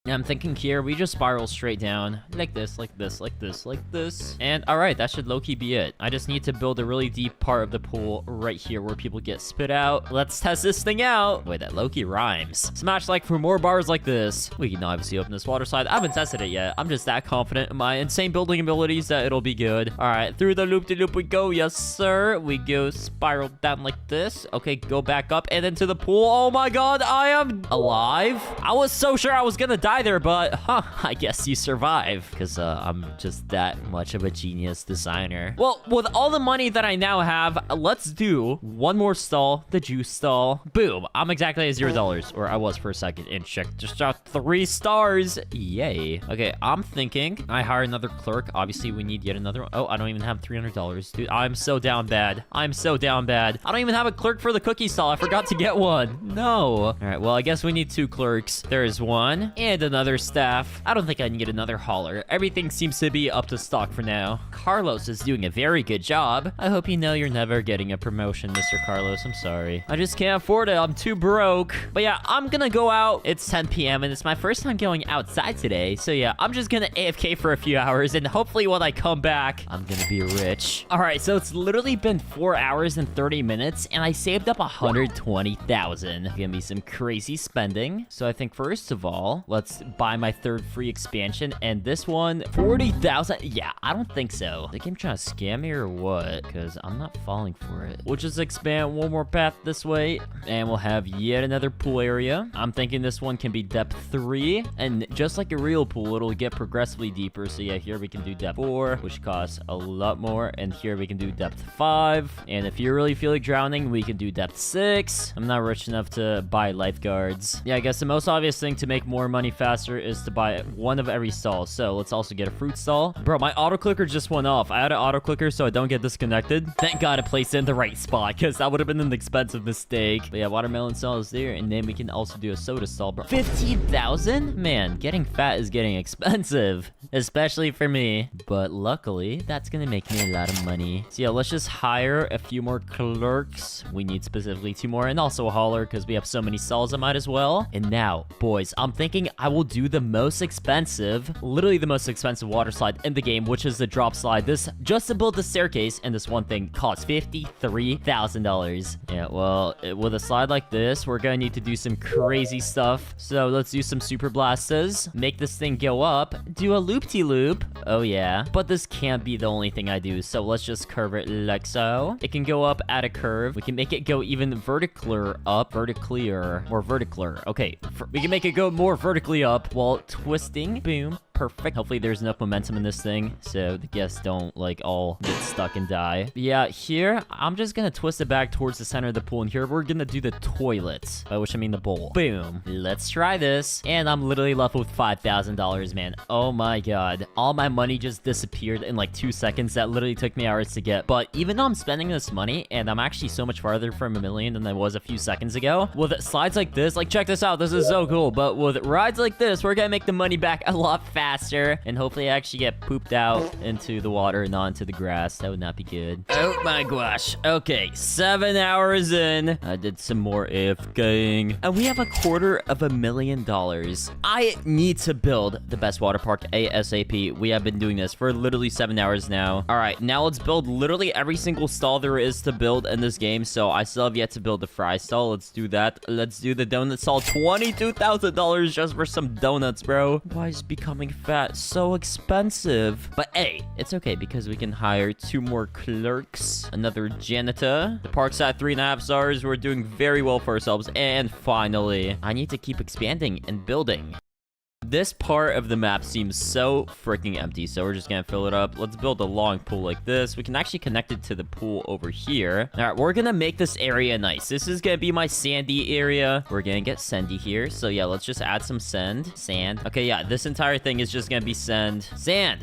Yeah, I'm thinking here, we just spiral straight down. Like this, like this, like this, like this. And alright, that should low-key be it. I just need to build a really deep part of the pool right here where people get spit out. Let's test this thing out. Wait, that low-key rhymes. Smash like for more bars like this. We can obviously open this water slide. I haven't tested it yet. I'm just that confident in my insane building abilities that it'll be good. Alright, through the loop-de-loop we go. Yes, sir. We go spiral down like this. Okay, go back up and into the pool. Oh my god, I am alive. I was so sure I was gonna die there, but I guess you survive because I'm just that much of a genius designer. Well, with all the money that I now have, let's do one more stall, the juice stall. Boom, I'm exactly at $0, or I was for a second, and check, just got 3 stars. Yay. Okay, I'm thinking I hire another clerk. Obviously, we need yet another one. Oh, I don't even have $300. Dude, I'm so down bad. I'm so down bad. I don't even have a clerk for the cookie stall. I forgot to get one. No. All right, well, I guess we need 2 clerks. There's one and another staff. I don't think I can get another hauler. Everything seems to be up to stock for now. Carlos is doing a very good job. I hope you know you're never getting a promotion, Mr. Carlos. I'm sorry. I just can't afford it. I'm too broke. But yeah, I'm gonna go out. It's 10 p.m. and it's my first time going outside today. So yeah, I'm just gonna AFK for a few hours, and hopefully when I come back, I'm gonna be rich. All right, so it's literally been 4 hours and 30 minutes, and I saved up 120,000. Gonna be some crazy spending. So I think first of all, let's buy my 3rd free expansion, and this one 40,000. Yeah, I don't think so. The game trying to scam me or what? Because I'm not falling for it. We'll just expand one more path this way, and we'll have yet another pool area. I'm thinking this one can be depth 3, and just like a real pool, it'll get progressively deeper. So yeah, here we can do depth 4, which costs a lot more, and here we can do depth 5, and if you really feel like drowning, we can do depth 6. I'm not rich enough to buy lifeguards. Yeah, I guess the most obvious thing to make more money faster is to buy one of every stall. So let's also get a fruit stall. Bro, my auto clicker just went off. I had an auto clicker so I don't get disconnected. Thank god I placed it in the right spot, because that would have been an expensive mistake. But yeah, watermelon stall is there, and then we can also do a soda stall. Bro, 15,000? Man, getting fat is getting expensive, especially for me. But luckily, that's gonna make me a lot of money. So yeah, let's just hire a few more clerks. We need specifically 2 more, and also a hauler, because we have so many stalls, I might as well. And now, boys, I'm thinking I will do the most expensive, literally the most expensive water slide in the game, which is the drop slide. This, just to build the staircase and this one thing, costs $53,000. Yeah, well, with a slide like this, we're gonna need to do some crazy stuff. So let's do some super blasters, make this thing go up, do a loop-de-loop. Oh yeah, but this can't be the only thing I do, so let's just curve it like so. It can go up at a curve. We can make it go even verticaler up, more verticaler. Okay, we can make it go more vertically up while twisting. Boom. Perfect. Hopefully there's enough momentum in this thing so the guests don't like all get stuck and die. But yeah, here I'm just gonna twist it back towards the center of the pool, and here we're gonna do the toilet, by which I mean the bowl. Boom. Let's try this. And I'm literally left with $5,000, man. Oh my god, all my money just disappeared in like 2 seconds. That literally took me hours to get. But even though I'm spending this money and I'm actually so much farther from $1 million than I was a few seconds ago, with slides like this, like check this out, this is so cool. But with rides like this, we're gonna make the money back a lot faster faster and hopefully I actually get pooped out into the water and not into the grass. That would not be good. Oh my gosh. Okay, 7 hours in. I did some more AFKing. And we have $250,000. I need to build the best water park ASAP. We have been doing this for literally 7 hours now. All right, now let's build literally every single stall there is to build in this game. So I still have yet to build the fry stall. Let's do that. Let's do the donut stall. $22,000 just for some donuts, bro. Why is becoming fat so expensive? But hey, it's okay because we can hire 2 more clerks, another janitor. The park's at 3.5 stars. We're doing very well for ourselves. And finally, I need to keep expanding and building. This part of the map seems so freaking empty, so we're just gonna fill it up. Let's build a long pool like this. We can actually connect it to the pool over here. All right, we're gonna make this area nice. This is gonna be my sandy area. We're gonna get sandy here. So yeah, let's just add some sand. Okay, yeah, this entire thing is just gonna be sand.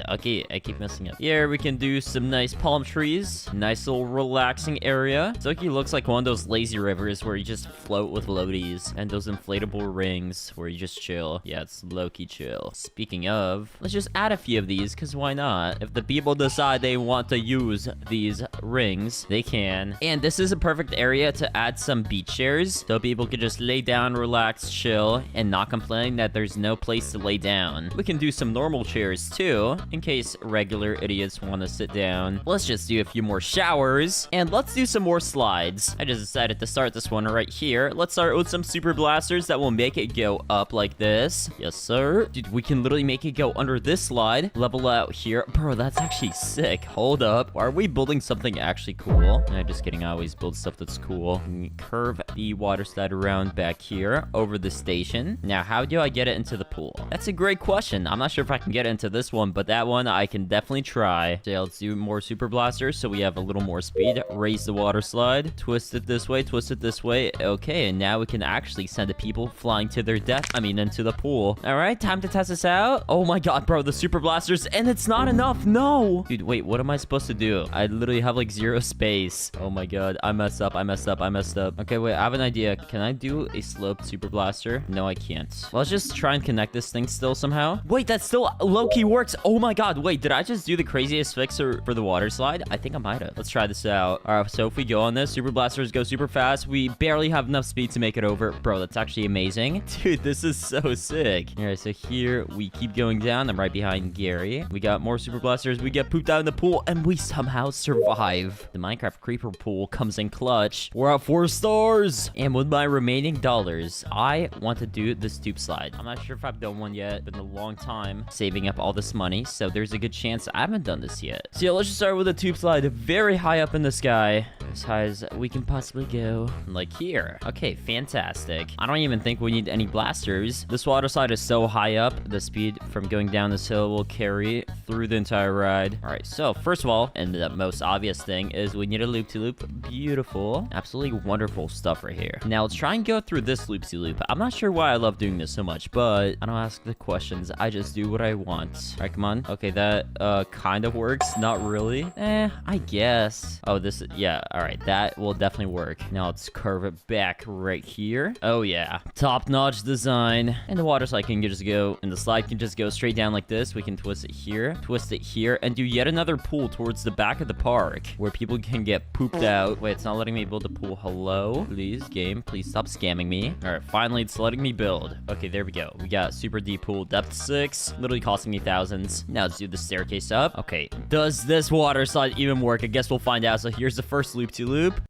Okay, I keep messing up. Here, we can do some nice palm trees. Nice little relaxing area. Soki looks like one of those lazy rivers where you just float with floaties and those inflatable rings where you just chill. Yeah, it's low-key chill. Speaking of, let's just add a few of these, because why not? If the people decide they want to use these rings, they can. And this is a perfect area to add some beach chairs, so people can just lay down, relax, chill, and not complain that there's no place to lay down. We can do some normal chairs too, in case regular idiots want to sit down. Let's just do a few more showers, and let's do some more slides. I just decided to start this one right here. Let's start with some super blasters that will make it go up like this. Yes, sir. Dude, we can literally make it go under this slide. Level out here. Bro, that's actually sick. Hold up. Are we building something actually cool? No, just kidding. I always build stuff that's cool. Curve the water slide around back here over the station. Now, how do I get it into the pool? That's a great question. I'm not sure if I can get it into this one, but that one I can definitely try. So yeah, let's do more super blasters so we have a little more speed. Raise the water slide. Twist it this way. Twist it this way. Okay, and now we can actually send the people flying to their death. I mean, into the pool. All right, time to test this out. Oh my god, bro, the super blasters, and it's not enough. No, dude, wait, what am I supposed to do? I literally have like 0 space. Oh my god, I messed up. Okay, wait, I have an idea. Can I do a sloped super blaster? No, I can't. Well, let's just try and connect this thing still somehow. Wait, that still low-key works. Oh my god, wait, did I just do the craziest fixer for the water slide? I think I might have. Let's try this out. All right, so if we go on this, super blasters go super fast. We barely have enough speed to make it over. Bro, that's actually amazing. Dude, this is so sick. All right, so here we keep going down. I'm right behind Gary. We got more super blasters. We get pooped out in the pool, and we somehow survive. The Minecraft creeper pool comes in clutch. We're at 4 stars. And with my remaining dollars, I want to do this tube slide. I'm not sure if I've done one yet. Been a long time saving up all this money, so there's a good chance I haven't done this yet. So yeah, let's just start with a tube slide very high up in the sky, as high as we can possibly go, like here. Okay, fantastic. I don't even think we need any blasters. This water slide is so high up, the speed from going down this hill will carry through the entire ride. All right, so first of all, and the most obvious thing is we need a loop-to-loop. Beautiful, absolutely wonderful stuff right here. Now let's try and go through this loop-to-loop. I'm not sure why I love doing this so much, but I don't ask the questions. I just do what I want. All right, come on. Okay, that kind of works. Not really. I guess. Oh, this, yeah. All right, that will definitely work. Now let's curve it back right here. Oh yeah, top-notch design. And the water slide can just go, and the slide can just go straight down like this. We can twist it here, and do yet another pool towards the back of the park where people can get pooped out. Wait, it's not letting me build a pool. Hello? Please, game, please stop scamming me. All right, finally, it's letting me build. Okay, there we go. We got super deep pool, depth 6, literally costing me thousands. Now let's do the staircase up. Okay, does this water slide even work? I guess we'll find out. So here's the first loop-to-loop.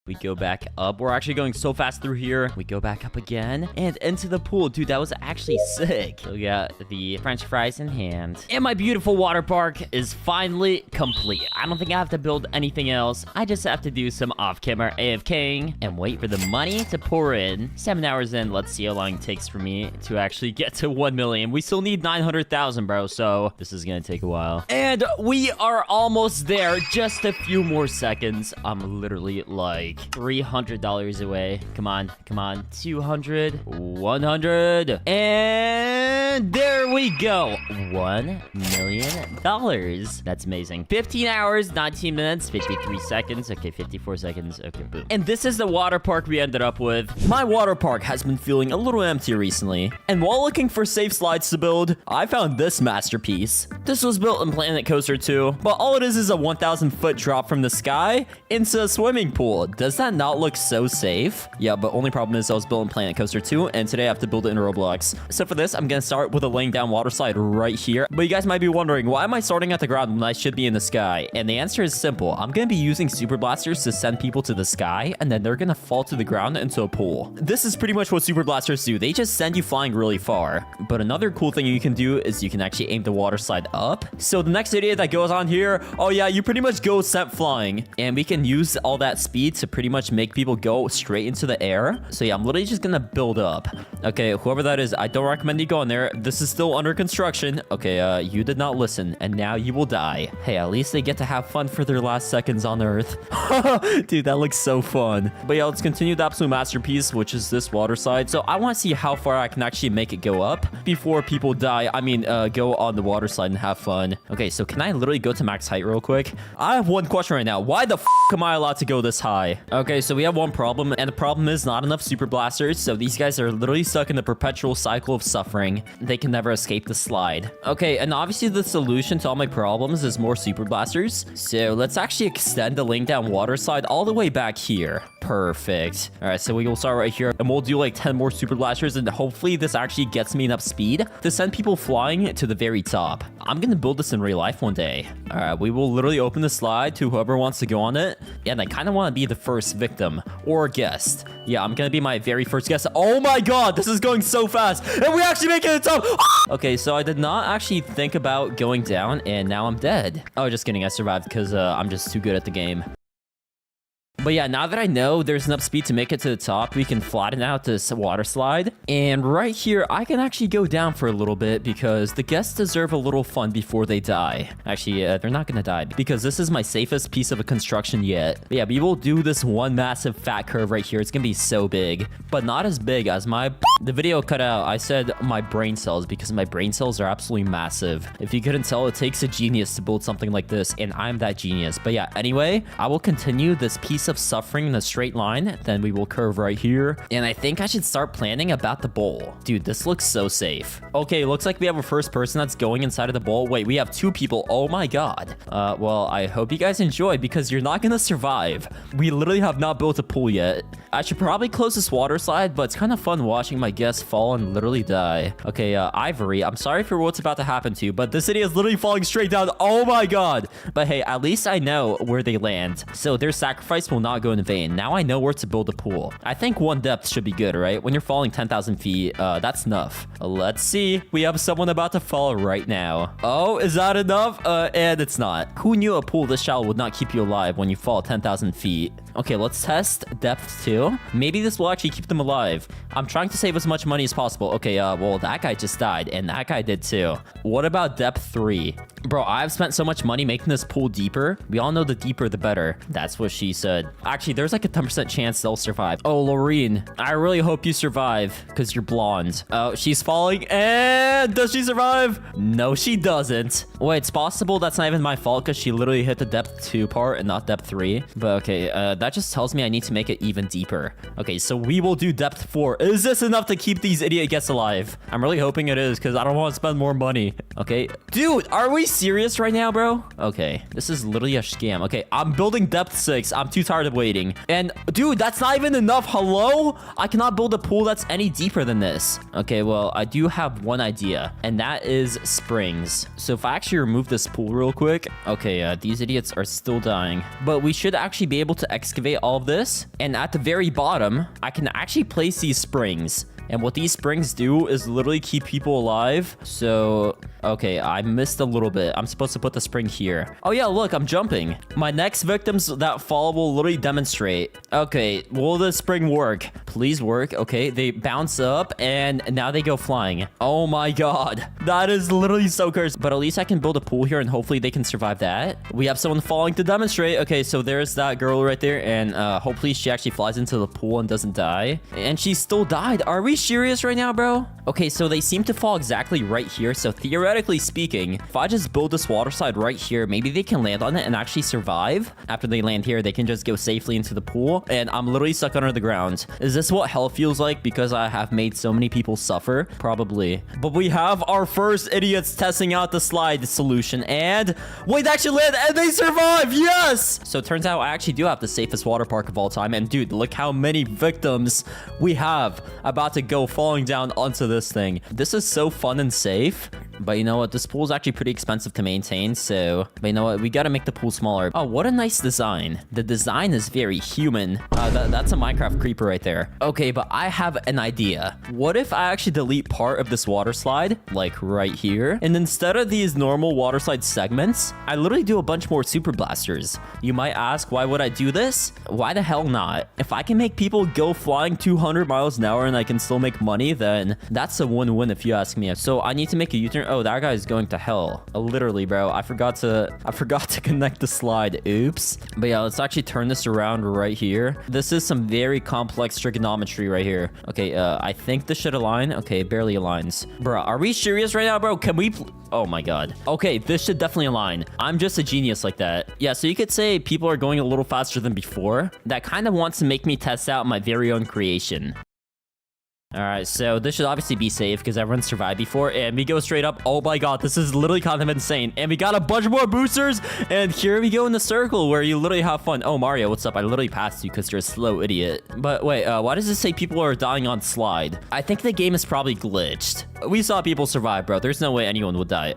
We go back up. We're actually going so fast through here. We go back up again and into the pool. Dude, that was actually sick. So we got the French fries in hand. And my beautiful water park is finally complete. I don't think I have to build anything else. I just have to do some off-camera AFKing and wait for the money to pour in. 7 hours in. Let's see how long it takes for me to actually get to 1 million. We still need 900,000, bro. So this is going to take a while. And we are almost there. Just a few more seconds. I'm literally like $300 away. Come on, come on. 200, 100, and And there we go. $1 million. That's amazing. 15 hours, 19 minutes, 53 seconds. Okay, 54 seconds. Okay, boom. And this is the water park we ended up with. My water park has been feeling a little empty recently. And while looking for safe slides to build, I found this masterpiece. This was built in Planet Coaster 2, but all it is a 1,000-foot drop from the sky into a swimming pool. Does that not look so safe? Yeah, but only problem is I was built in Planet Coaster 2, and today I have to build it in Roblox. So for this, I'm gonna start with a laying down water slide right here. But you guys might be wondering, why am I starting at the ground when I should be in the sky? And the answer is simple. I'm gonna be using super blasters to send people to the sky, and then they're gonna fall to the ground into a pool. This is pretty much what super blasters do. They just send you flying really far. But another cool thing you can do is you can actually aim the water slide up. So the next idiot that goes on here, oh yeah, you pretty much go sent flying. And we can use all that speed to pretty much make people go straight into the air. So yeah, I'm literally just gonna build up. Okay, whoever that is, I don't recommend you go in there. This is still under construction. Okay, you did not listen, and now you will die. Hey, at least they get to have fun for their last seconds on Earth. Dude, that looks so fun. But yeah, let's continue the absolute masterpiece, which is this water slide. So I want to see how far I can actually make it go up before people die. I mean, go on the water slide and have fun. Okay, so can I literally go to max height real quick? I have one question right now. Why the f am I allowed to go this high? Okay, so we have one problem, and the problem is not enough super blasters. So these guys are literally stuck in the perpetual cycle of suffering. They can never escape the slide. Okay, and obviously the solution to all my problems is more super blasters. So let's actually extend the laying down water slide all the way back here. Perfect. All right, so we will start right here, and we'll do like 10 more super blasters, and hopefully this actually gets me enough speed to send people flying to the very top. I'm gonna build this in real life one day. All right, we will literally open the slide to whoever wants to go on it, and I kind of want to be the first victim or guest. Yeah, I'm gonna be my very first guest. Oh my god, this is going so fast, and we actually make it to the top. Okay, so I did not actually think about going down, and now I'm dead. Oh, just kidding, I survived because I'm just too good at the game. But yeah, now that I know there's enough speed to make it to the top, we can flatten out this water slide. And right here, I can actually go down for a little bit because the guests deserve a little fun before they die. Actually, they're not gonna die because this is my safest piece of a construction yet. But yeah, we will do this one massive fat curve right here. It's gonna be so big, but not as big as my... The video cut out. I said my brain cells because my brain cells are absolutely massive. If you couldn't tell, it takes a genius to build something like this, and I'm that genius. But yeah, anyway, I will continue this piece of suffering in a straight line, then we will curve right here, and I think I should start planning about the bowl. Dude, this looks so safe. Okay, looks like we have a first person that's going inside of the bowl. Wait, we have 2 people. Oh my god. Well, I hope you guys enjoy because you're not gonna survive. We literally have not built a pool yet. I should probably close this water slide, but it's kind of fun watching my guests fall and literally die. Okay, Ivory, I'm sorry for what's about to happen to you, but this idiot is literally falling straight down. Oh my god. But hey, at least I know where they land, so their sacrifice will not go in vain. Now I know where to build a pool. I think 1 depth should be good, right? When you're falling 10,000 feet, that's enough. Let's see. We have someone about to fall right now. Oh, is that enough? And it's not. Who knew a pool this shallow would not keep you alive when you fall 10,000 feet? Okay, let's test depth 2. Maybe this will actually keep them alive. I'm trying to save as much money as possible. Okay, well, that guy just died, and that guy did too. What about depth 3? Bro, I've spent so much money making this pool deeper. We all know the deeper, the better. That's what she said. Actually, there's like a 10% chance they'll survive. Oh, Laureen, I really hope you survive because you're blonde. Oh, she's falling, and does she survive? No, she doesn't. Wait, it's possible that's not even my fault because she literally hit the depth 2 part and not depth 3. But okay, that just tells me I need to make it even deeper. Okay, so we will do depth 4. Is this enough to keep these idiot guests alive? I'm really hoping it is because I don't want to spend more money. Okay, dude, are we serious right now, bro? Okay, this is literally a scam. Okay, I'm building depth 6. I'm too tired of waiting. And dude, that's not even enough. Hello? I cannot build a pool that's any deeper than this. Okay, well, I do have one idea, and that is springs. So if I actually remove this pool real quick, okay, these idiots are still dying, but we should actually be able to excavate all of this. And at the very bottom, I can actually place these springs. And what these springs do is literally keep people alive. So, okay, I missed a little bit. I'm supposed to put the spring here. Oh yeah, look, I'm jumping. My next victims that fall will literally demonstrate. Okay, will the spring work? Please work. Okay, they bounce up and now they go flying. Oh my god. That is literally so cursed. But at least I can build a pool here and hopefully they can survive that. We have someone falling to demonstrate. Okay, so there's that girl right there and hopefully she actually flies into the pool and doesn't die. And she still died. Are we serious right now, bro? Okay, so they seem to fall exactly right here. So theoretically speaking, if I just build this water slide right here, maybe they can land on it and actually survive. After they land here, they can just go safely into the pool. And I'm literally stuck under the ground. Is this what hell feels like because I have made so many people suffer? Probably. But we have our first idiots testing out the slide solution. And wait, they actually land and they survive. Yes! So it turns out I actually do have the safest water park of all time. And dude, look how many victims we have about to go falling down onto this thing. This is so fun and safe. But you know what? This pool is actually pretty expensive to maintain. So, but you know what? We got to make the pool smaller. Oh, what a nice design. The design is very human. That's a Minecraft creeper right there. Okay, but I have an idea. What if I actually delete part of this water slide, like right here? And instead of these normal water slide segments, I literally do a bunch more super blasters. You might ask, why would I do this? Why the hell not? If I can make people go flying 200 miles an hour and I can still make money, then that's a win-win if you ask me. So I need to make a U-turn. Oh, that guy is going to hell. Literally, bro. I forgot to connect the slide. Oops. But yeah, let's actually turn this around right here. This is some very complex trigonometry right here. Okay, I think this should align. Okay, it barely aligns. Bro, are we serious right now, bro? Can we... Oh my god. Okay, this should definitely align. I'm just a genius like that. Yeah, so you could say people are going a little faster than before. That kind of wants to make me test out my very own creation. Alright, so this should obviously be safe because everyone survived before. And we go straight up. Oh my god, this is literally kind of insane. And we got a bunch more boosters. And here we go in the circle where you literally have fun. Oh, Mario, what's up? I literally passed you because you're a slow idiot. But wait, why does it say people are dying on slide? I think the game is probably glitched. We saw people survive, bro. There's no way anyone would die.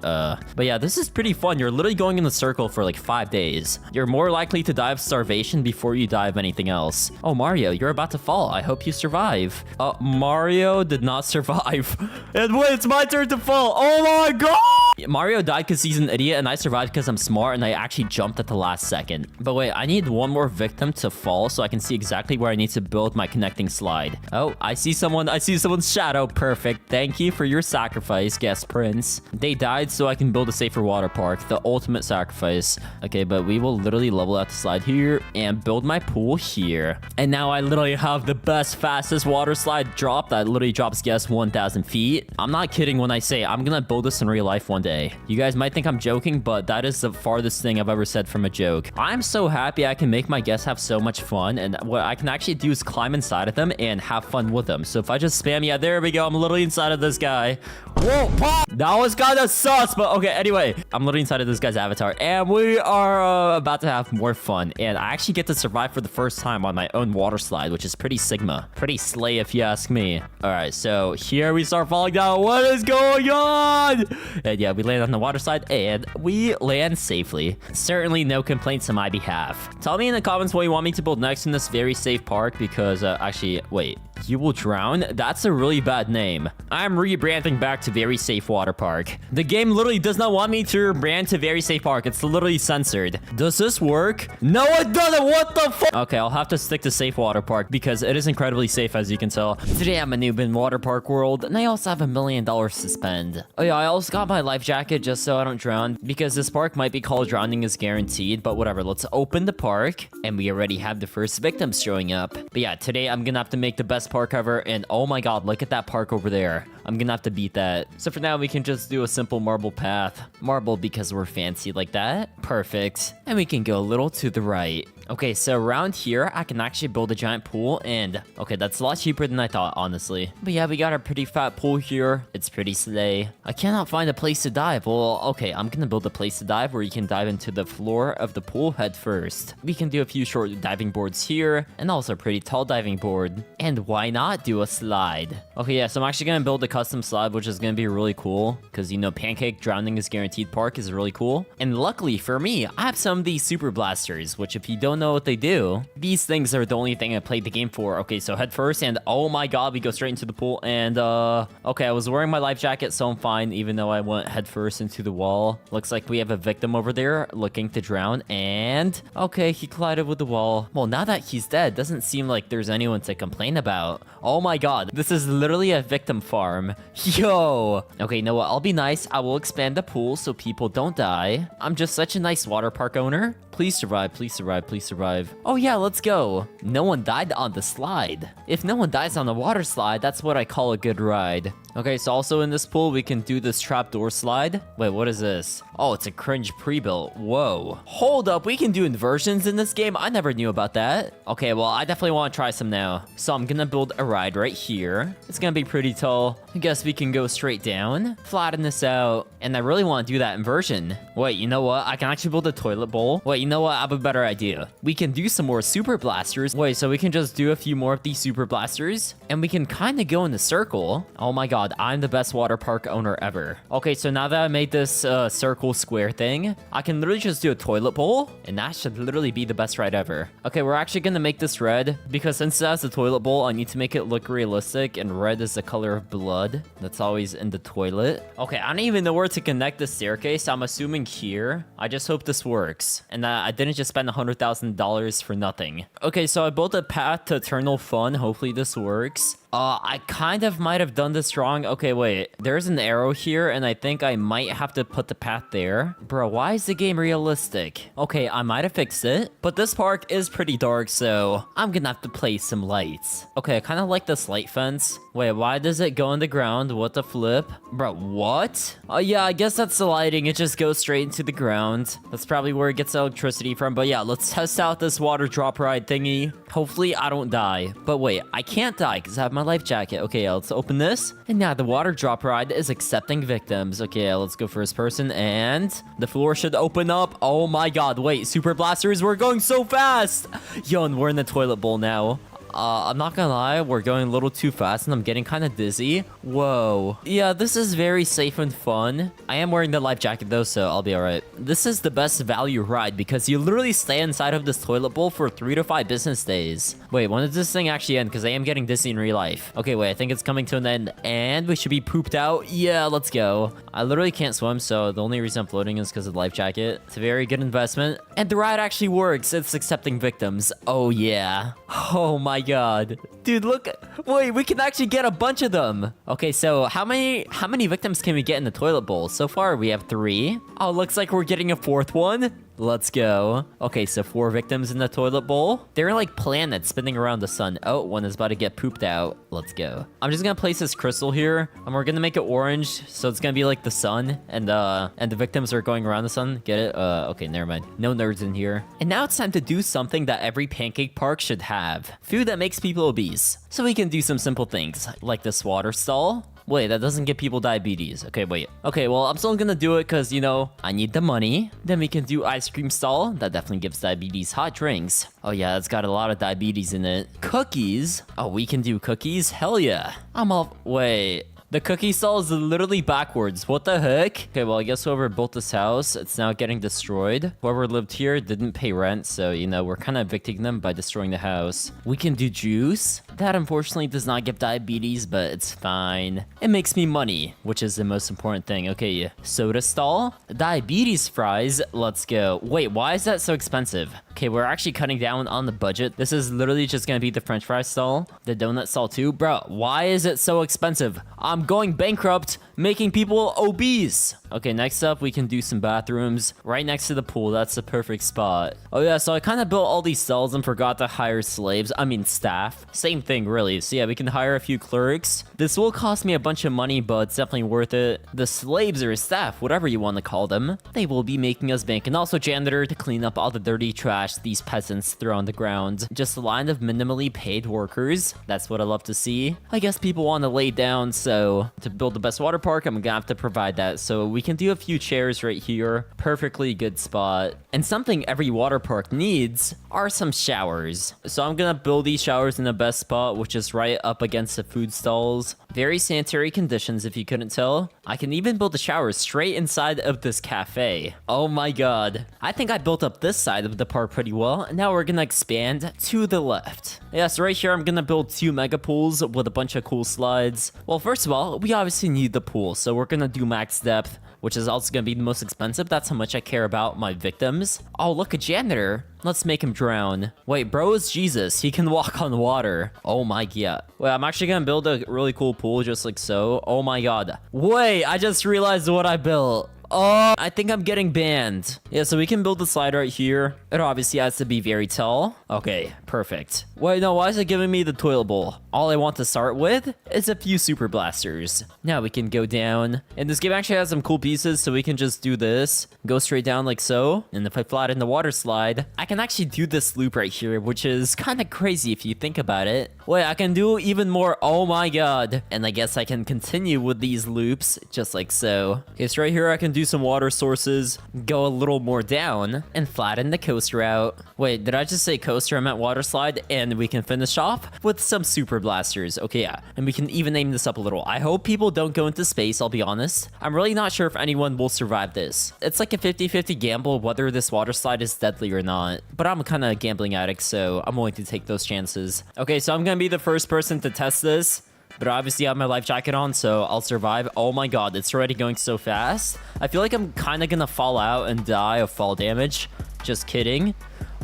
But yeah, this is pretty fun. You're literally going in the circle for like 5 days. You're more likely to die of starvation before you die of anything else. Oh, Mario, you're about to fall. I hope you survive. Mario did not survive. And wait, it's my turn to fall. Oh my god! Mario died because he's an idiot, and I survived because I'm smart, and I actually jumped at the last second. But wait, I need one more victim to fall so I can see exactly where I need to build my connecting slide. Oh, I see someone. I see someone's shadow. Perfect. Thank you for your sacrifice, guest prince. They died so I can build a safer water park. The ultimate sacrifice. Okay, but we will literally level out the slide here and build my pool here. And now I literally have the best, fastest water slide drop that literally drops, guess, 1,000 feet. I'm not kidding when I say I'm gonna build this in real life one day. You guys might think I'm joking, but that is the farthest thing I've ever said from a joke. I'm so happy I can make my guests have so much fun, and what I can actually do is climb inside of them and have fun with them. So if I just spam, yeah, there we go. I'm literally inside of this guy. Whoa, pop! That was kind of sus, but okay, anyway. I'm literally inside of this guy's avatar, and we are about to have more fun. And I actually get to survive for the first time on my own water slide, which is pretty sigma. Pretty slay, if you ask me. All right, so here we start falling down. What is going on? And yeah, we land on the water slide, and we land safely. Certainly no complaints on my behalf. Tell me in the comments what you want me to build next in this very safe park, because actually, wait. You will drown? That's a really bad name. I'm rebranding back to Very Safe Water Park. The game literally does not want me to rebrand to Very Safe Park. It's literally censored. Does this work? No, it doesn't. What the fuck? Okay, I'll have to stick to Safe Water Park because it is incredibly safe, as you can tell. Today I'm a noob in Water Park World, and I also have $1 million to spend. Oh yeah, I also got my life jacket just so I don't drown, because this park might be called drowning is guaranteed, but whatever. Let's open the park, and we already have the first victims showing up. But yeah, today I'm gonna have to make the best park ever, and oh my god, look at that park over there. I'm gonna have to beat that. So for now, we can just do a simple marble path. Marble because we're fancy like that. Perfect. And we can go a little to the right. Okay, so around here, I can actually build a giant pool, and okay, that's a lot cheaper than I thought, honestly. But yeah, we got a pretty fat pool here. It's pretty slay. I cannot find a place to dive. Well, okay, I'm gonna build a place to dive where you can dive into the floor of the pool head first. We can do a few short diving boards here, and also a pretty tall diving board. And why not do a slide? Okay, yeah, so I'm actually gonna build a custom slide, which is going to be really cool because, you know, pancake drowning is guaranteed park is really cool. And luckily for me, I have some of these super blasters, which if you don't know what they do, these things are the only thing I played the game for. Okay, so head first, and oh my god, we go straight into the pool. And okay, I was wearing my life jacket, so I'm fine, even though I went head first into the wall. Looks like we have a victim over there looking to drown. And okay, he collided with the wall. Well, now that he's dead, doesn't seem like there's anyone to complain about. Oh my god, this is literally a victim farm. Yo! Okay, you know what? I'll be nice. I will expand the pool so people don't die. I'm just such a nice water park owner. Please survive, please survive, please survive. Oh yeah, let's go. No one died on the slide. If no one dies on the water slide, that's what I call a good ride. Okay, so also in this pool, we can do this trapdoor slide. Wait, what is this? Oh, it's a cringe pre-built. Whoa. Hold up, we can do inversions in this game? I never knew about that. Okay, well, I definitely want to try some now. So I'm gonna build a ride right here. It's gonna be pretty tall. I guess we can go straight down, flatten this out, and I really want to do that inversion. Wait, you know what? I can actually build a toilet bowl. Wait, you know what? I have a better idea. We can do some more super blasters. Wait, so we can just do a few more of these super blasters, and we can kind of go in a circle. Oh my god, I'm the best water park owner ever. Okay, so now that I made this circle square thing, I can literally just do a toilet bowl, and that should literally be the best ride ever. Okay, we're actually gonna make this red, because since it has a toilet bowl, I need to make it look realistic, and red is the color of blood. That's always in the toilet. Okay, I don't even know where to connect the staircase. I'm assuming here. I just hope this works, and that I didn't just spend $100,000 for nothing. Okay, so I built a path to eternal fun. Hopefully this works. I kind of might have done this wrong. Okay, wait. There's an arrow here, and I think I might have to put the path there. Bro, why is the game realistic? Okay, I might have fixed it, but this park is pretty dark, so I'm gonna have to place some lights. Okay, I kind of like this light fence. Wait, why does it go on the ground? What the flip? Bro, what? Oh, yeah, I guess that's the lighting. It just goes straight into the ground. That's probably where it gets electricity from, but yeah, let's test out this water drop ride thingy. Hopefully, I don't die. But wait, I can't die because I have my life jacket. Okay, yeah, let's open this. And now the water drop ride is accepting victims. Okay, yeah, let's go first person, and the floor should open up. Oh my god, wait, super blasters, we're going so fast. Yo, and we're in the toilet bowl now. I'm not gonna lie, we're going a little too fast and I'm getting kind of dizzy. Whoa. Yeah, this is very safe and fun. I am wearing the life jacket though, so I'll be alright. This is the best value ride because you literally stay inside of this toilet bowl for 3 to 5 business days. Wait, when does this thing actually end? Because I am getting dizzy in real life. Okay, wait, I think it's coming to an end and we should be pooped out. Yeah, let's go. I literally can't swim, so the only reason I'm floating is because of the life jacket. It's a very good investment. And the ride actually works. It's accepting victims. Oh, yeah. Oh my god. Dude, look. Wait, we can actually get a bunch of them. Okay, so how many victims can we get in the toilet bowl? So far, we have 3. Oh, looks like we're getting a 4th one. Let's go. Okay, so 4 victims in the toilet bowl. They're like planets spinning around the sun. Oh, one is about to get pooped out. Let's go. I'm just gonna place this crystal here, and we're gonna make it orange, so it's gonna be like the sun, and the victims are going around the sun. Get it? Okay, never mind. No nerds in here. And now it's time to do something that every pancake park should have. Food that makes people obese. So we can do some simple things, like this water stall. Wait, that doesn't give people diabetes. Okay, wait. Okay, well, I'm still gonna do it because, you know, I need the money. Then we can do ice cream stall. That definitely gives diabetes. Hot drinks. Oh, yeah, it's got a lot of diabetes in it. Cookies. Oh, we can do cookies? Hell yeah. I'm all... Wait... The cookie stall is literally backwards. What the heck? Okay, well, I guess whoever built this house, it's now getting destroyed. Whoever lived here didn't pay rent, so, you know, we're kind of evicting them by destroying the house. We can do juice. That, unfortunately, does not give diabetes, but it's fine. It makes me money, which is the most important thing. Okay, soda stall. Diabetes fries. Let's go. Wait, why is that so expensive? Okay, we're actually cutting down on the budget. This is literally just gonna be the french fry stall. The donut stall too. Bro, why is it so expensive? I'm going bankrupt, making people obese. Okay, next up, we can do some bathrooms right next to the pool. That's the perfect spot. Oh yeah, so I kind of built all these stalls and forgot to hire slaves. I mean, staff. Same thing, really. So yeah, we can hire a few clerks. This will cost me a bunch of money, but it's definitely worth it. The slaves or staff, whatever you want to call them, they will be making us bank. And also janitor to clean up all the dirty trash watch these peasants throw on the ground. Just a line of minimally paid workers. That's what I love to see. I guess people want to lay down, so to build the best water park, I'm gonna have to provide that. So we can do a few chairs right here. Perfectly good spot. And something every water park needs are some showers. So I'm gonna build these showers in the best spot, which is right up against the food stalls. Very sanitary conditions, if you couldn't tell. I can even build a shower straight inside of this cafe. Oh my god. I think I built up this side of the park pretty well. And now we're gonna expand to the left. Yeah, so right here, I'm gonna build 2 mega pools with a bunch of cool slides. Well, first of all, we obviously need the pool. So we're gonna do max depth, which is also gonna be the most expensive. That's how much I care about my victims. Oh, look, a janitor. Let's make him drown. Wait, bro is Jesus. He can walk on water. Oh my god. Wait, I'm actually gonna build a really cool pool just like so. Oh my god. Wait, I just realized what I built. Oh, I think I'm getting banned. Yeah, so we can build the slide right here. It obviously has to be very tall. Okay, perfect. Wait, no, why is it giving me the toilet bowl? All I want to start with is a few super blasters. Now we can go down. And this game actually has some cool pieces, so we can just do this. Go straight down like so. And if I flatten the water slide, I can actually do this loop right here, which is kind of crazy if you think about it. Wait, I can do even more. Oh my god. And I guess I can continue with these loops, just like so. Okay, so right here I can do some water sources, go a little more down, and flatten the coaster out. Wait, did I just say coaster? I meant water slide, and we can finish off with some super blasters. Okay, yeah, and we can even name this up a little. I hope people don't go into space, I'll be honest. I'm really not sure if anyone will survive this. It's like a 50-50 gamble whether this water slide is deadly or not, but I'm kind of a gambling addict, so I'm willing to take those chances. Okay, so I'm gonna be the first person to test this. But obviously I have my life jacket on, so I'll survive. Oh my god, it's already going so fast. I feel like I'm kind of gonna fall out and die of fall damage. Just kidding.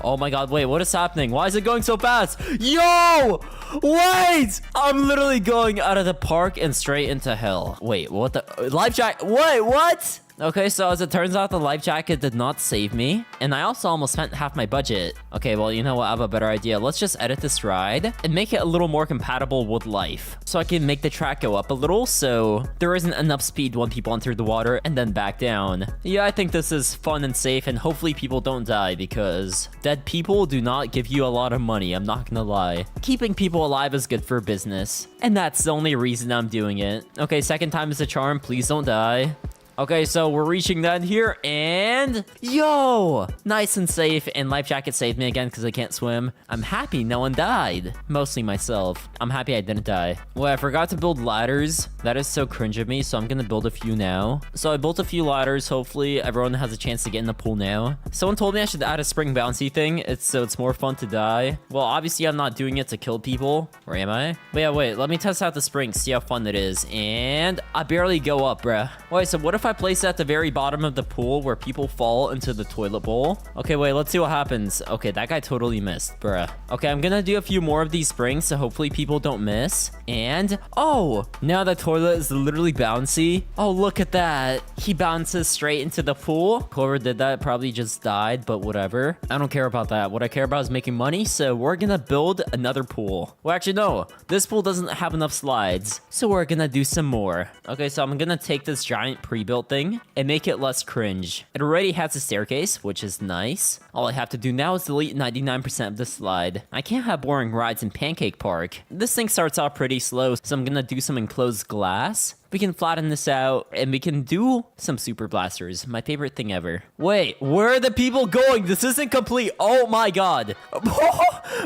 Oh my god, wait, what is happening? Why is it going so fast? Yo! Wait! I'm literally going out of the park and straight into hell. Wait, what the? Life jacket? Wait, what? Okay, so as it turns out, the life jacket did not save me. And I also almost spent half my budget. Okay, well, you know what? I have a better idea. Let's just edit this ride and make it a little more compatible with life. So I can make the track go up a little so there isn't enough speed when people enter the water and then back down. Yeah, I think this is fun and safe, and hopefully people don't die because dead people do not give you a lot of money. I'm not gonna lie. Keeping people alive is good for business. And that's the only reason I'm doing it. Okay, second time is a charm. Please don't die. Okay, so we're reaching that here, and yo, nice and safe, and life jacket saved me again because I can't swim. I'm happy no one died, mostly myself. I'm happy I didn't die. Well, I forgot to build ladders. That is so cringe of me, so I'm gonna build a few now. So I built a few ladders. Hopefully everyone has a chance to get in the pool now. Someone told me I should add a spring bouncy thing. So it's more fun to die. Well, obviously I'm not doing it to kill people, or am I? But yeah, wait, let me test out the spring, see how fun it is. And I barely go up, bruh. Wait, so what if I place it at the very bottom of the pool where people fall into the toilet bowl? Okay, wait, let's see what happens. Okay, that guy totally missed, bruh. Okay, I'm gonna do a few more of these springs, so hopefully people don't miss. And, oh, now the toilet is literally bouncy. Oh, look at that. He bounces straight into the pool. Whoever did that probably just died, but whatever. I don't care about that. What I care about is making money, so we're gonna build another pool. Well, actually, no. This pool doesn't have enough slides, so we're gonna do some more. Okay, so I'm gonna take this giant pre-built thing and make it less cringe. It already has a staircase, which is nice. All I have to do now is delete 99% of the slide. I can't have boring rides in Pancake Park. This thing starts off pretty slow, so I'm gonna do some enclosed glass. We can flatten this out, and we can do some super blasters. My favorite thing ever. Wait, where are the people going? This isn't complete. Oh my god.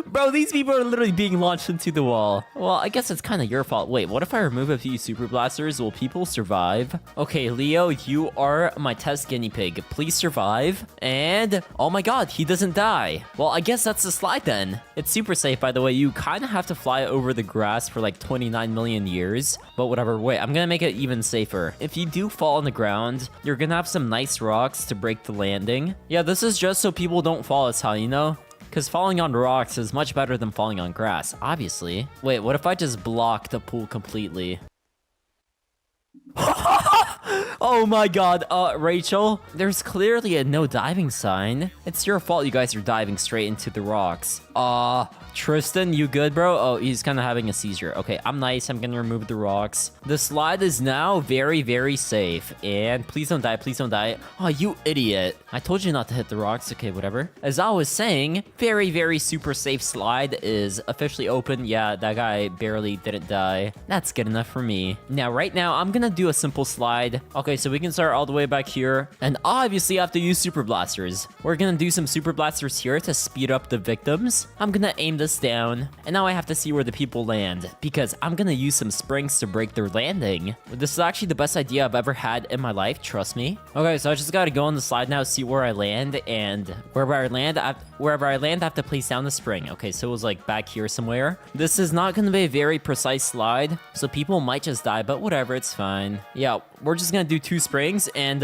Bro, these people are literally being launched into the wall. Well, I guess it's kind of your fault. Wait, what if I remove a few super blasters? Will people survive? Okay, Leo, you are my test guinea pig. Please survive. And, oh my god, he doesn't die. Well, I guess that's the slide then. It's super safe, by the way. You kind of have to fly over the grass for like 29 million years. But whatever. Wait, I'm gonna make it even safer. If you do fall on the ground, you're gonna have some nice rocks to break the landing. Yeah, this is just so people don't fall as high, you know? Because falling on rocks is much better than falling on grass, obviously. Wait, what if I just block the pool completely? Oh my god, Rachel, there's clearly a no diving sign. It's your fault you guys are diving straight into the rocks. Tristan, you good, bro? Oh, he's kind of having a seizure. Okay, I'm nice. I'm gonna remove the rocks. The slide is now very, very safe. And please don't die. Please don't die. Oh, you idiot. I told you not to hit the rocks. Okay, whatever. As I was saying, very, very super safe slide is officially open. Yeah, that guy barely didn't die. That's good enough for me. Now, right now, I'm gonna do a simple slide. Okay, so we can start all the way back here. And obviously, I have to use super blasters. We're gonna do some super blasters here to speed up the victims. I'm gonna aim this down, and now I have to see where the people land, because I'm gonna use some springs to break their landing. This is actually the best idea I've ever had in my life, trust me. Okay, so I just gotta go on the slide now, see where I land, and wherever I land, I have to place down the spring. Okay, so it was like back here somewhere. This is not gonna be a very precise slide, so people might just die, but whatever, it's fine. Yeah, we're just gonna do 2 springs, and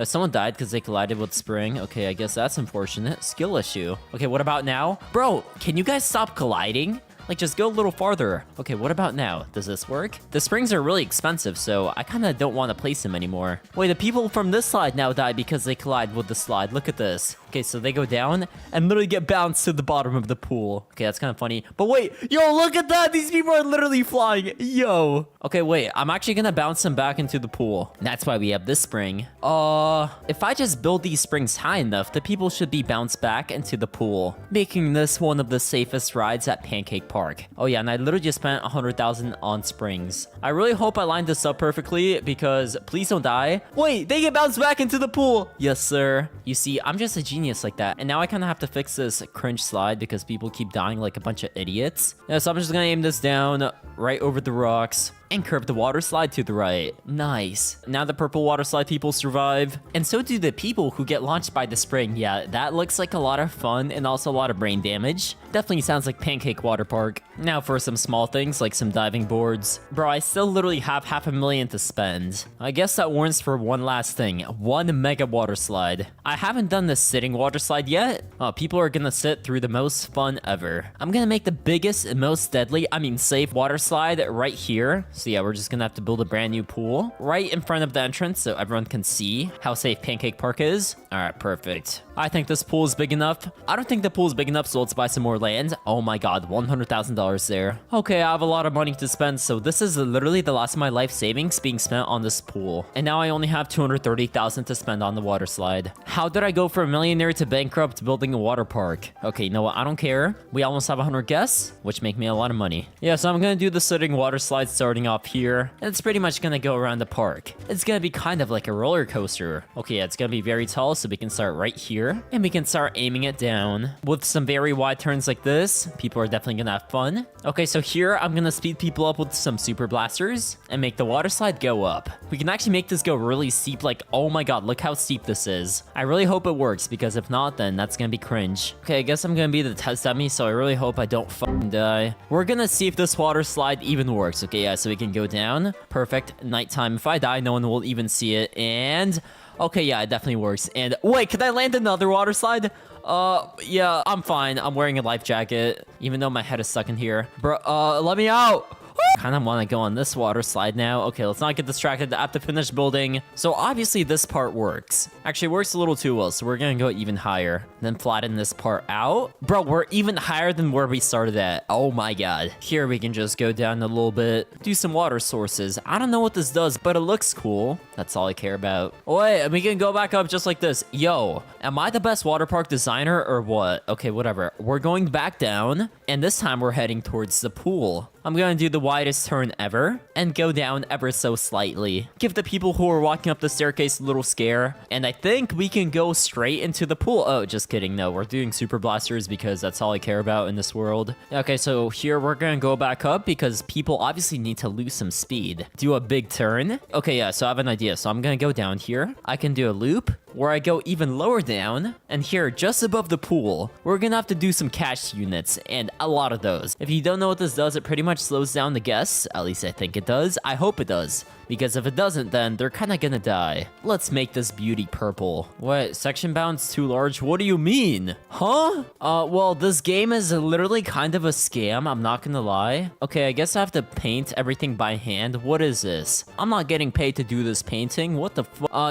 someone died because they collided with spring. Okay, I guess that's unfortunate. Skill issue. Okay, what about now? Bro, can you guys stop colliding? Like, just go a little farther. Okay, what about now? Does this work? The springs are really expensive, so I kind of don't want to place them anymore. Wait, the people from this slide now die because they collide with the slide. Look at this. Okay, so they go down and literally get bounced to the bottom of the pool. Okay, that's kind of funny. But wait, yo, look at that. These people are literally flying. Yo. Okay, wait, I'm actually gonna bounce them back into the pool. That's why we have this spring. If I just build these springs high enough, the people should be bounced back into the pool, making this one of the safest rides at Pancake Park. Oh yeah, and I literally just spent 100,000 on springs. I really hope I lined this up perfectly, because please don't die. Wait, they get bounced back into the pool. Yes, sir. You see, I'm just a genius like that. And now I kind of have to fix this cringe slide because people keep dying like a bunch of idiots. Yeah, so I'm just gonna aim this down right over the rocks and curve the water slide to the right. Nice. Now the purple water slide people survive, and so do the people who get launched by the spring. Yeah, that looks like a lot of fun and also a lot of brain damage. Definitely sounds like Pancake Water Park. Now for some small things like some diving boards. Bro, I still literally have $500,000 to spend. I guess that warrants for one last thing. 1 mega water slide. I haven't done the sitting water slide yet. People are gonna sit through the most fun ever. I'm gonna make the biggest and most deadly, safe water slide right here. So yeah, we're just gonna have to build a brand new pool right in front of the entrance so everyone can see how safe Pancake Park is. All right, perfect. I think this pool is big enough. I don't think the pool is big enough, so let's buy some more land. Oh my god, $100,000 there. Okay, I have a lot of money to spend, so this is literally the last of my life savings being spent on this pool. And now I only have $230,000 to spend on the water slide. How did I go from a millionaire to bankrupt building a water park? Okay, you know what? I don't care. We almost have 100 guests, which make me a lot of money. Yeah, so I'm gonna do the sitting water slide starting off here, and it's pretty much gonna go around the park. It's gonna be kind of like a roller coaster. Okay, yeah, it's gonna be very tall, so we can start right here, and we can start aiming it down. With some very wide turns like this, people are definitely gonna have fun. Okay, so here, I'm gonna speed people up with some super blasters, and make the water slide go up. We can actually make this go really steep, like, oh my god, look how steep this is. I really hope it works, because if not, then that's gonna be cringe. Okay, I guess I'm gonna be the test dummy, so I really hope I don't fucking die. We're gonna see if this water slide even works. Okay, yeah, so we can go down. Perfect. Nighttime. If I die, no one will even see it. And okay, yeah, it definitely works. And wait, can I land another water slide? Yeah, I'm fine. I'm wearing a life jacket, even though my head is stuck in here. Bro, let me out. Kind of want to go on this water slide now. Okay, let's not get distracted. I have to finish building. So obviously this part works. Actually, it works a little too well, so we're gonna go even higher. Then flatten this part out. Bro, we're even higher than where we started at. Oh my god. Here we can just go down a little bit. Do some water sources. I don't know what this does, but it looks cool. That's all I care about. Oh, wait, and we can go back up just like this. Yo, am I the best water park designer or what? Okay, whatever. We're going back down, and this time we're heading towards the pool. I'm gonna do the widest turn ever and go down ever so slightly. Give the people who are walking up the staircase a little scare. And I think we can go straight into the pool. Oh, just kidding. No, we're doing super blasters because that's all I care about in this world. Okay, so here we're gonna go back up because people obviously need to lose some speed. Do a big turn. Okay, yeah, so I have an idea. So I'm gonna go down here. I can do a loop. where I go even lower down, and here, just above the pool, we're gonna have to do some cash units, and a lot of those. If you don't know what this does, it pretty much slows down the guests. At least I think it does. I hope it does. Because if it doesn't, then they're kinda gonna die. Let's make this beauty purple. What? Section bound's too large? What do you mean? Huh? Well, this game is literally kind of a scam, I'm not gonna lie. Okay, I guess I have to paint everything by hand. What is this? I'm not getting paid to do this painting. What the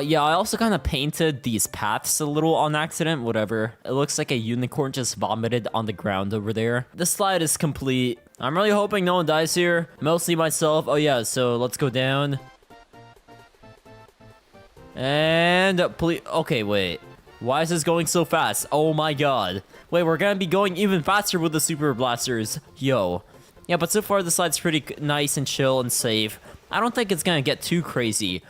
yeah, I also kind of painted these paths a little on accident, whatever. It looks like a unicorn just vomited on the ground over there. The slide is complete. I'm really hoping no one dies here. Mostly myself. Oh yeah, so let's go down. And please, okay, wait. Why is this going so fast? Oh my god. Wait, we're gonna be going even faster with the super blasters. Yo. Yeah, but so far the slide's pretty nice and chill and safe. I don't think it's gonna get too crazy.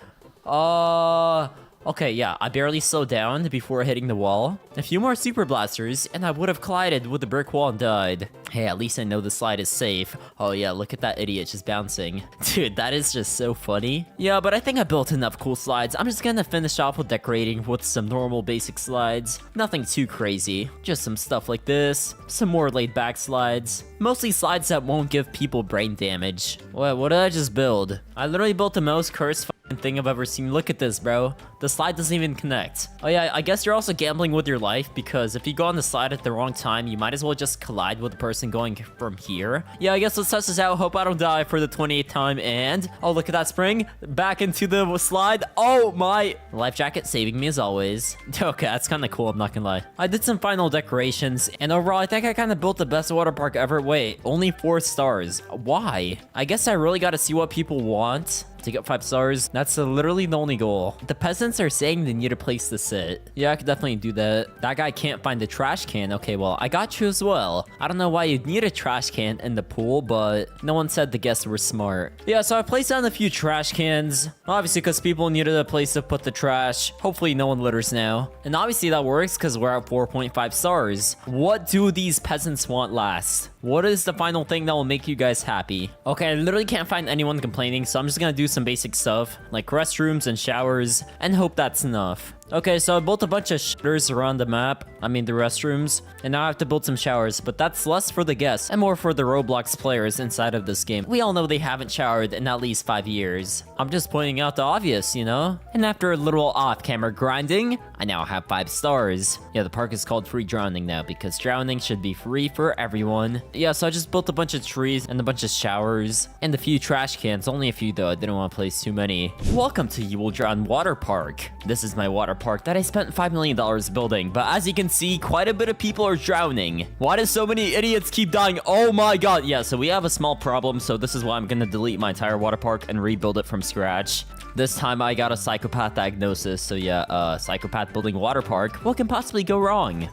Okay, yeah, I barely slowed down before hitting the wall. A few more super blasters, and I would have collided with the brick wall and died. Hey, at least I know the slide is safe. Oh yeah, look at that idiot just bouncing. Dude, that is just so funny. Yeah, but I think I built enough cool slides. I'm just gonna finish off with decorating with some normal basic slides. Nothing too crazy. Just some stuff like this. Some more laid back slides. Mostly slides that won't give people brain damage. What did I just build? I literally built the most cursed thing I've ever seen. Look at this, bro. The slide doesn't even connect. Oh yeah, I guess you're also gambling with your life, because if you go on the slide at the wrong time, you might as well just collide with the person going from here. Yeah, I guess let's test this out. Hope I don't die for the 28th time. And oh, look at that spring. Back into the slide. Oh my. Life jacket saving me as always. Okay, that's kind of cool, I'm not gonna lie. I did some final decorations, and overall I think I kind of built the best water park ever. Wait, only 4 stars. Why? I guess I really gotta see what people want to get 5 stars. That's literally the only goal. The peasants are saying they need a place to sit. Yeah, I could definitely do that. That guy can't find a trash can. Okay, well, I got you as well. I don't know why you'd need a trash can in the pool, but no one said the guests were smart. Yeah, so I placed down a few trash cans. Obviously, because people needed a place to put the trash. Hopefully, no one litters now. And obviously, that works because we're at 4.5 stars. What do these peasants want last? What is the final thing that will make you guys happy? Okay, I literally can't find anyone complaining, so I'm just gonna do some basic stuff like restrooms and showers and hope that's enough. Okay, so I built a bunch of shutters around the map. I mean the restrooms. And now I have to build some showers, but that's less for the guests and more for the Roblox players inside of this game. We all know they haven't showered in at least 5 years. I'm just pointing out the obvious, you know? And after a little off-camera grinding, I now have 5 stars. Yeah, the park is called Free Drowning now because drowning should be free for everyone. Yeah, so I just built a bunch of trees and a bunch of showers and a few trash cans. Only a few though, I didn't want to place too many. Welcome to You Will Drown Water Park. This is my water park that I spent $5 million building, but as you can see, quite a bit of people are drowning. Why do so many idiots keep dying? Oh my god. Yeah, so we have a small problem, so this is why I'm gonna delete my entire water park and rebuild it from scratch. This time I got a psychopath diagnosis, so yeah, psychopath building water park. What can possibly go wrong?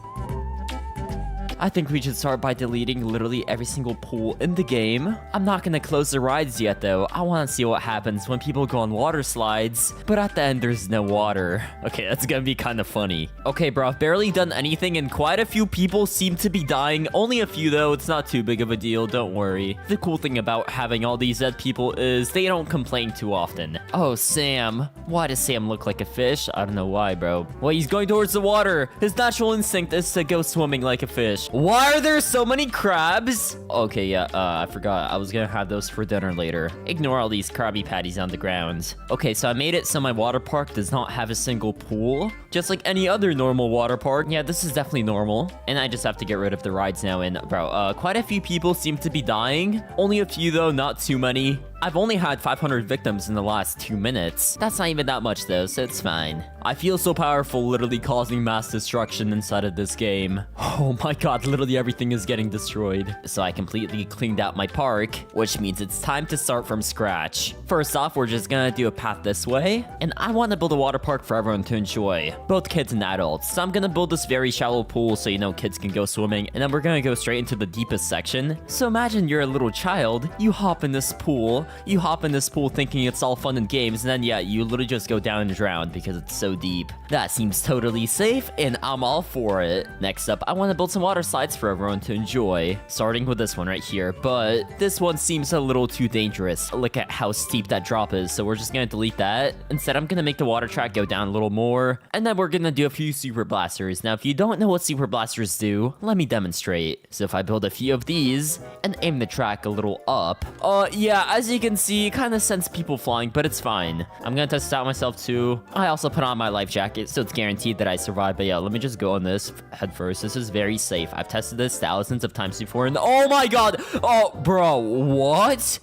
I think we should start by deleting literally every single pool in the game. I'm not gonna close the rides yet though. I wanna see what happens when people go on water slides, but at the end there's no water. Okay, that's gonna be kind of funny. Okay, bro, I've barely done anything and quite a few people seem to be dying. Only a few though, it's not too big of a deal, don't worry. The cool thing about having all these dead people is they don't complain too often. Oh, Sam. Why does Sam look like a fish? I don't know why, bro. Well, he's going towards the water. His natural instinct is to go swimming like a fish. Why are there so many crabs? Okay, yeah, I forgot. I was gonna have those for dinner later. Ignore all these Krabby Patties on the ground. Okay, so I made it so my water park does not have a single pool. Just like any other normal water park. Yeah, this is definitely normal. And I just have to get rid of the rides now. And, bro, quite a few people seem to be dying. Only a few, though, not too many. I've only had 500 victims in the last 2 minutes. That's not even that much though, so it's fine. I feel so powerful literally causing mass destruction inside of this game. Oh my god, literally everything is getting destroyed. So I completely cleaned out my park, which means it's time to start from scratch. First off, we're just gonna do a path this way. And I want to build a water park for everyone to enjoy, both kids and adults. So I'm gonna build this very shallow pool so you know kids can go swimming. And then we're gonna go straight into the deepest section. So imagine you're a little child, you hop in this pool, you hop in this pool thinking it's all fun and games, and then yeah, you literally just go down and drown because it's so deep. That seems totally safe, and I'm all for it. Next up, I want to build some water slides for everyone to enjoy, starting with this one right here, but this one seems a little too dangerous. Look at how steep that drop is, so we're just gonna delete that. Instead, I'm gonna make the water track go down a little more, and then we're gonna do a few super blasters. Now, if you don't know what super blasters do, let me demonstrate. So if I build a few of these and aim the track a little up, yeah, as you can see, it kind of sends people flying, but it's fine. I'm gonna test it out myself too. I also put on my life jacket, so it's guaranteed that I survive. But yeah, let me just go on this head first. This is very safe. I've tested this thousands of times before, and oh my god! Oh, bro, what?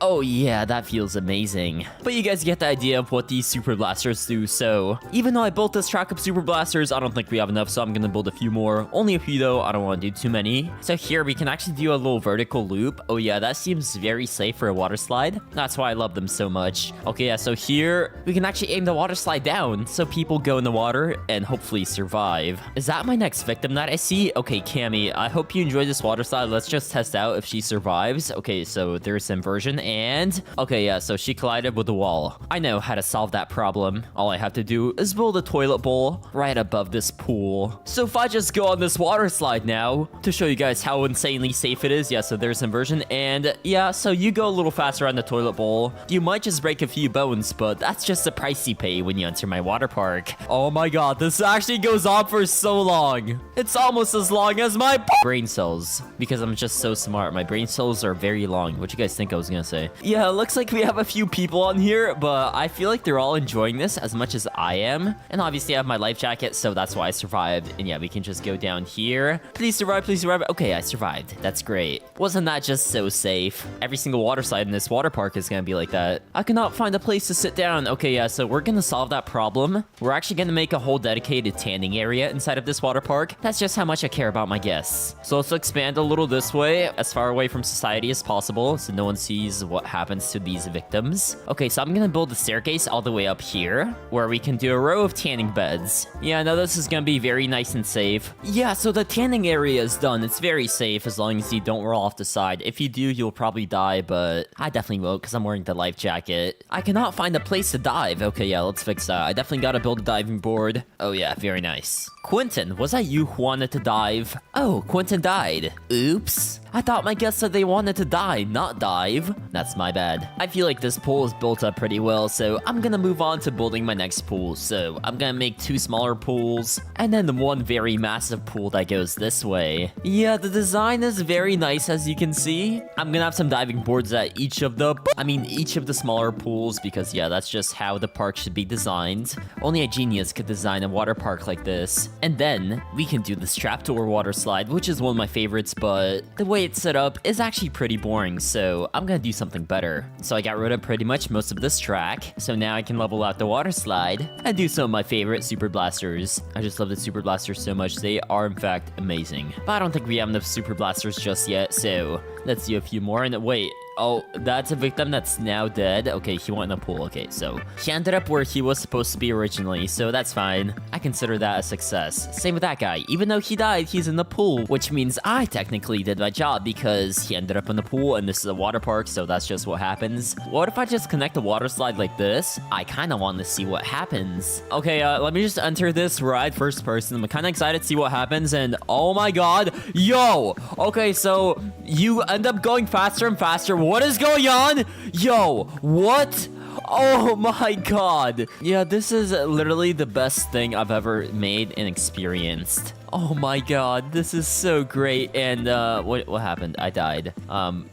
Oh yeah, that feels amazing. But you guys get the idea of what these super blasters do, so even though I built this track of super blasters, I don't think we have enough, so I'm gonna build a few more. Only a few though, I don't want to do too many. So here we can actually do a little vertical loop. Oh yeah, that seems very safe for a water slide. That's why I love them so much. Okay, yeah, so here we can actually aim the water slide down so people go in the water and hopefully survive. Is that my next victim that I see? Okay, Cammy, I hope you enjoy this water slide. Let's just test out if she survives. Okay, so there's inversion. And okay, yeah, so she collided with the wall. I know how to solve that problem. All I have to do is build a toilet bowl right above this pool. So if I just go on this water slide now to show you guys how insanely safe it is, yeah, so there's inversion. And yeah, so you go a little faster on the toilet bowl. You might just break a few bones, but that's just the price you pay when you enter my water park. Oh my god, this actually goes on for so long. It's almost as long as my brain cells, because I'm just so smart. My brain cells are very long. What you guys think I was gonna say? Yeah, it looks like we have a few people on here, but I feel like they're all enjoying this as much as I am. And obviously I have my life jacket, so that's why I survived. And yeah, we can just go down here. Please survive, please survive. Okay, I survived. That's great. Wasn't that just so safe? Every single water slide in this water park is gonna be like that. I cannot find a place to sit down. Okay, yeah, so we're gonna solve that problem. We're actually gonna make a whole dedicated tanning area inside of this water park. That's just how much I care about my guests. So let's expand a little this way, as far away from society as possible, so no one sees what happens to these victims. Okay, so I'm gonna build a staircase all the way up here, where we can do a row of tanning beds. Yeah, no, this is gonna be very nice and safe. Yeah, so the tanning area is done. It's very safe as long as you don't roll off the side. If you do, you'll probably die, but I definitely won't because I'm wearing the life jacket. I cannot find a place to dive. Okay, yeah, let's fix that. I definitely gotta build a diving board. Oh yeah, very nice. Quentin, was that you who wanted to dive? Oh, Quentin died. Oops. I thought my guests said they wanted to die, not dive. That's my bad. I feel like this pool is built up pretty well, so I'm gonna move on to building my next pool. So I'm gonna make 2 smaller pools, and then the 1 very massive pool that goes this way. Yeah, the design is very nice, as you can see. I'm gonna have some diving boards at each of the smaller pools, because yeah, that's just how the park should be designed. Only a genius could design a water park like this. And then we can do this trapdoor water slide, which is one of my favorites, but the way it's set up is actually pretty boring, so I'm gonna do something better. So I got rid of pretty much most of this track, so now I can level out the water slide and do some of my favorite super blasters. I just love the super blasters so much. They are in fact amazing. But I don't think we have enough super blasters just yet, so let's do a few more. And wait, oh, that's a victim that's now dead. Okay, he went in the pool. Okay, so he ended up where he was supposed to be originally, so that's fine. I consider that a success. Same with that guy. Even though he died, he's in the pool, which means I technically did my job because he ended up in the pool, and this is a water park, so that's just what happens. What if I just connect a water slide like this? I kind of want to see what happens. Okay, let me just enter this ride first person. I'm kind of excited to see what happens, and oh my god, yo! Okay, so you end up going faster and faster. What is going on? Yo, what? Oh my god. Yeah, this is literally the best thing I've ever made and experienced. Oh my god, this is so great. And what happened? I died.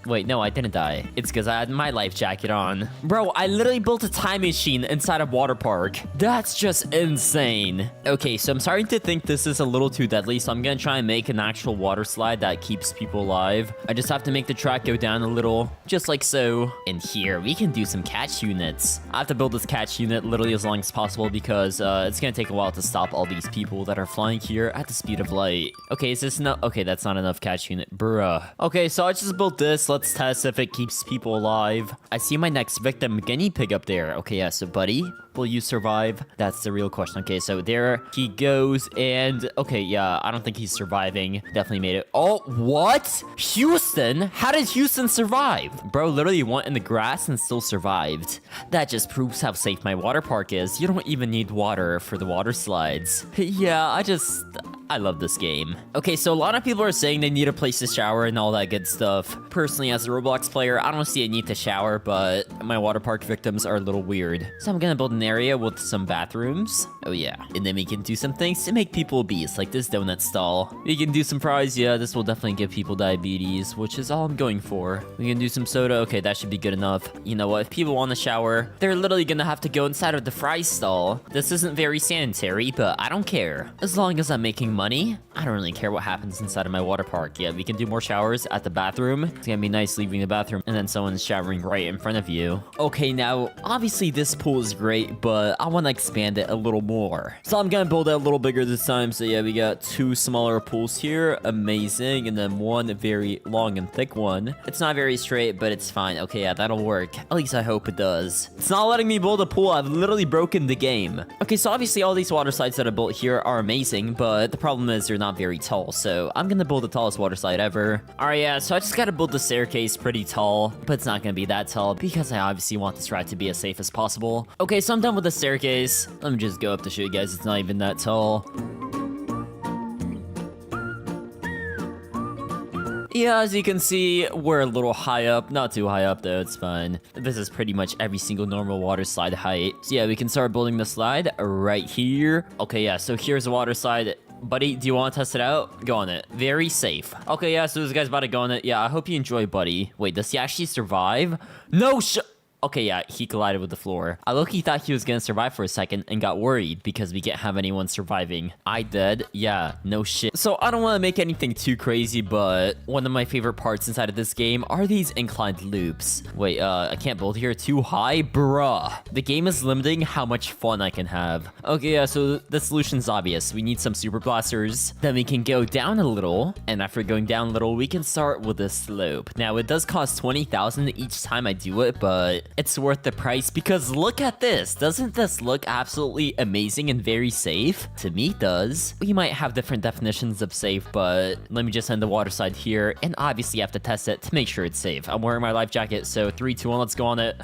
Wait, no, I didn't die. It's because I had my life jacket on. Bro, I literally built a time machine inside a water park. That's just insane. Okay, so I'm starting to think this is a little too deadly, so I'm gonna try and make an actual water slide that keeps people alive. I just have to make the track go down a little, just like so. And here, we can do some catch units. I have to build this catch unit literally as long as possible because it's gonna take a while to stop all these people that are flying here at this speed of light. Okay, is this not? Okay, that's not enough catch unit. Bruh. Okay, so I just built this. Let's test if it keeps people alive. I see my next victim, guinea pig, up there. Okay, yeah, so buddy, will you survive? That's the real question. Okay, so there he goes, and okay, yeah, I don't think he's surviving. Definitely made it. Oh, what? Houston? How did Houston survive? Bro literally went in the grass and still survived. That just proves how safe my water park is. You don't even need water for the water slides. Yeah, I love this game. Okay, so a lot of people are saying they need a place to shower and all that good stuff. Personally, as a Roblox player, I don't see a need to shower, but my water park victims are a little weird. So I'm gonna build an area with some bathrooms. Oh yeah. And then we can do some things to make people obese, like this donut stall. We can do some fries. Yeah, this will definitely give people diabetes, which is all I'm going for. We can do some soda. Okay, that should be good enough. You know what? If people want to shower, they're literally gonna have to go inside of the fry stall. This isn't very sanitary, but I don't care. As long as I'm making money, I don't really care what happens inside of my water park. Yeah, we can do more showers at the bathroom. It's gonna be nice leaving the bathroom and then someone's showering right in front of you. Okay, now, obviously this pool is great, but I want to expand it a little more. So I'm gonna build it a little bigger this time. So yeah, we got 2 smaller pools here. Amazing. And then 1 very long and thick one. It's not very straight, but it's fine. Okay, yeah, that'll work. At least I hope it does. It's not letting me build a pool. I've literally broken the game. Okay, so obviously all these water slides that I built here are amazing, but the problem is they're not very tall. So I'm gonna build the tallest water slide ever. All right, yeah, so I just gotta build the staircase pretty tall, but it's not gonna be that tall because I obviously want this ride to be as safe as possible. Okay, so I'm done with the staircase. Let me just go up to show you guys it's not even that tall. Yeah, as you can see, we're a little high up. Not too high up, though. It's fine. This is pretty much every single normal water slide height. So yeah, we can start building the slide right here. Okay, yeah, so here's a water slide. Buddy, do you want to test it out? Go on it. Very safe. Okay, yeah, so this guy's about to go on it. Yeah, I hope you enjoy, buddy. Wait, does he actually survive? No, Okay, yeah, he collided with the floor. I low-key thought he was gonna survive for a second and got worried because we can't have anyone surviving. I did. Yeah, no shit. So I don't want to make anything too crazy, but one of my favorite parts inside of this game are these inclined loops. Wait, I can't build here. Too high? Bruh. The game is limiting how much fun I can have. Okay, yeah, so the solution's obvious. We need some super blasters. Then we can go down a little, and after going down a little, we can start with a slope. Now, it does cost 20,000 each time I do it, but it's worth the price because look at this. Doesn't this look absolutely amazing and very safe? To me, it does. We might have different definitions of safe, but let me just end the water slide here, and obviously have to test it to make sure it's safe. I'm wearing my life jacket, so 3, 2, 1, let's go on it.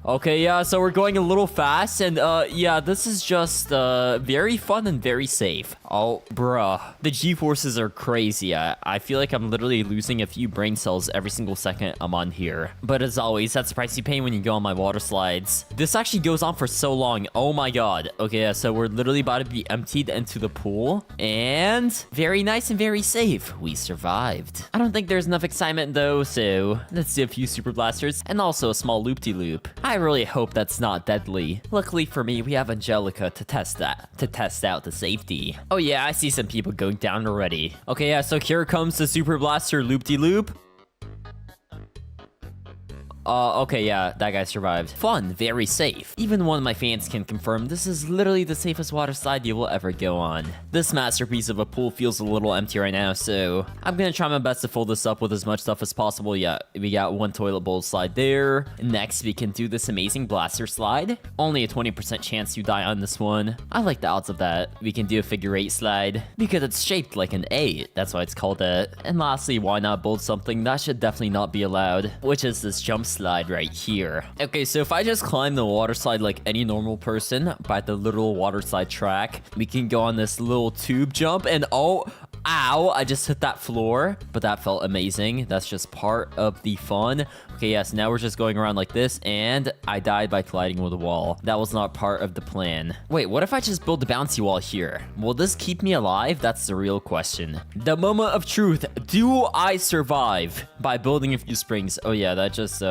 Okay, yeah, so we're going a little fast, and yeah, this is just very fun and very safe. Oh, bruh. The G-forces are crazy. I feel like I'm literally losing a few brain cells every single second I'm on here. But as always, that's the price you pay when you go on my water slides. This actually goes on for so long. Oh my god. Okay, yeah, so we're literally about to be emptied into the pool. And very nice and very safe. We survived. I don't think there's enough excitement though, so let's do a few super blasters and also a small loop-de-loop. I really hope that's not deadly. Luckily for me, we have Angelica to test out the safety. Oh yeah, I see some people going down already. Okay, yeah, so here comes the super blaster loop-de-loop. Okay, yeah, that guy survived. Fun, very safe. Even one of my fans can confirm this is literally the safest water slide you will ever go on. This masterpiece of a pool feels a little empty right now, so I'm gonna try my best to fill this up with as much stuff as possible. Yeah, we got 1 toilet bowl slide there. Next, we can do this amazing blaster slide. Only a 20% chance you die on this one. I like the odds of that. We can do a figure 8 slide because it's shaped like an 8. That's why it's called that. And lastly, why not build something that should definitely not be allowed, which is this jump slide right here. Okay, so if I just climb the water slide like any normal person by the little water slide track, we can go on this little tube jump and oh, ow, I just hit that floor, but that felt amazing. That's just part of the fun. Okay, yes, now we're just going around like this, and I died by colliding with a wall. That was not part of the plan. Wait, what if I just build a bouncy wall here? Will this keep me alive? That's the real question. The moment of truth. Do I survive by building a few springs? Oh yeah, that just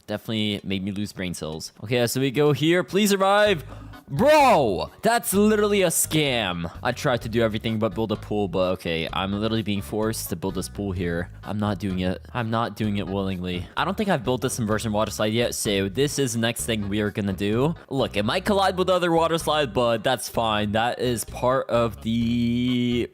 definitely made me lose brain cells. Okay, so we go here. Please survive. Bro, that's literally a scam. I tried to do everything but build a pool, but okay, I'm literally being forced to build this pool here. I'm not doing it. I'm not doing it willingly. I don't think I've built this inversion water slide yet, so this is the next thing we are gonna do. Look, it might collide with other water slides, but that's fine. That is part of the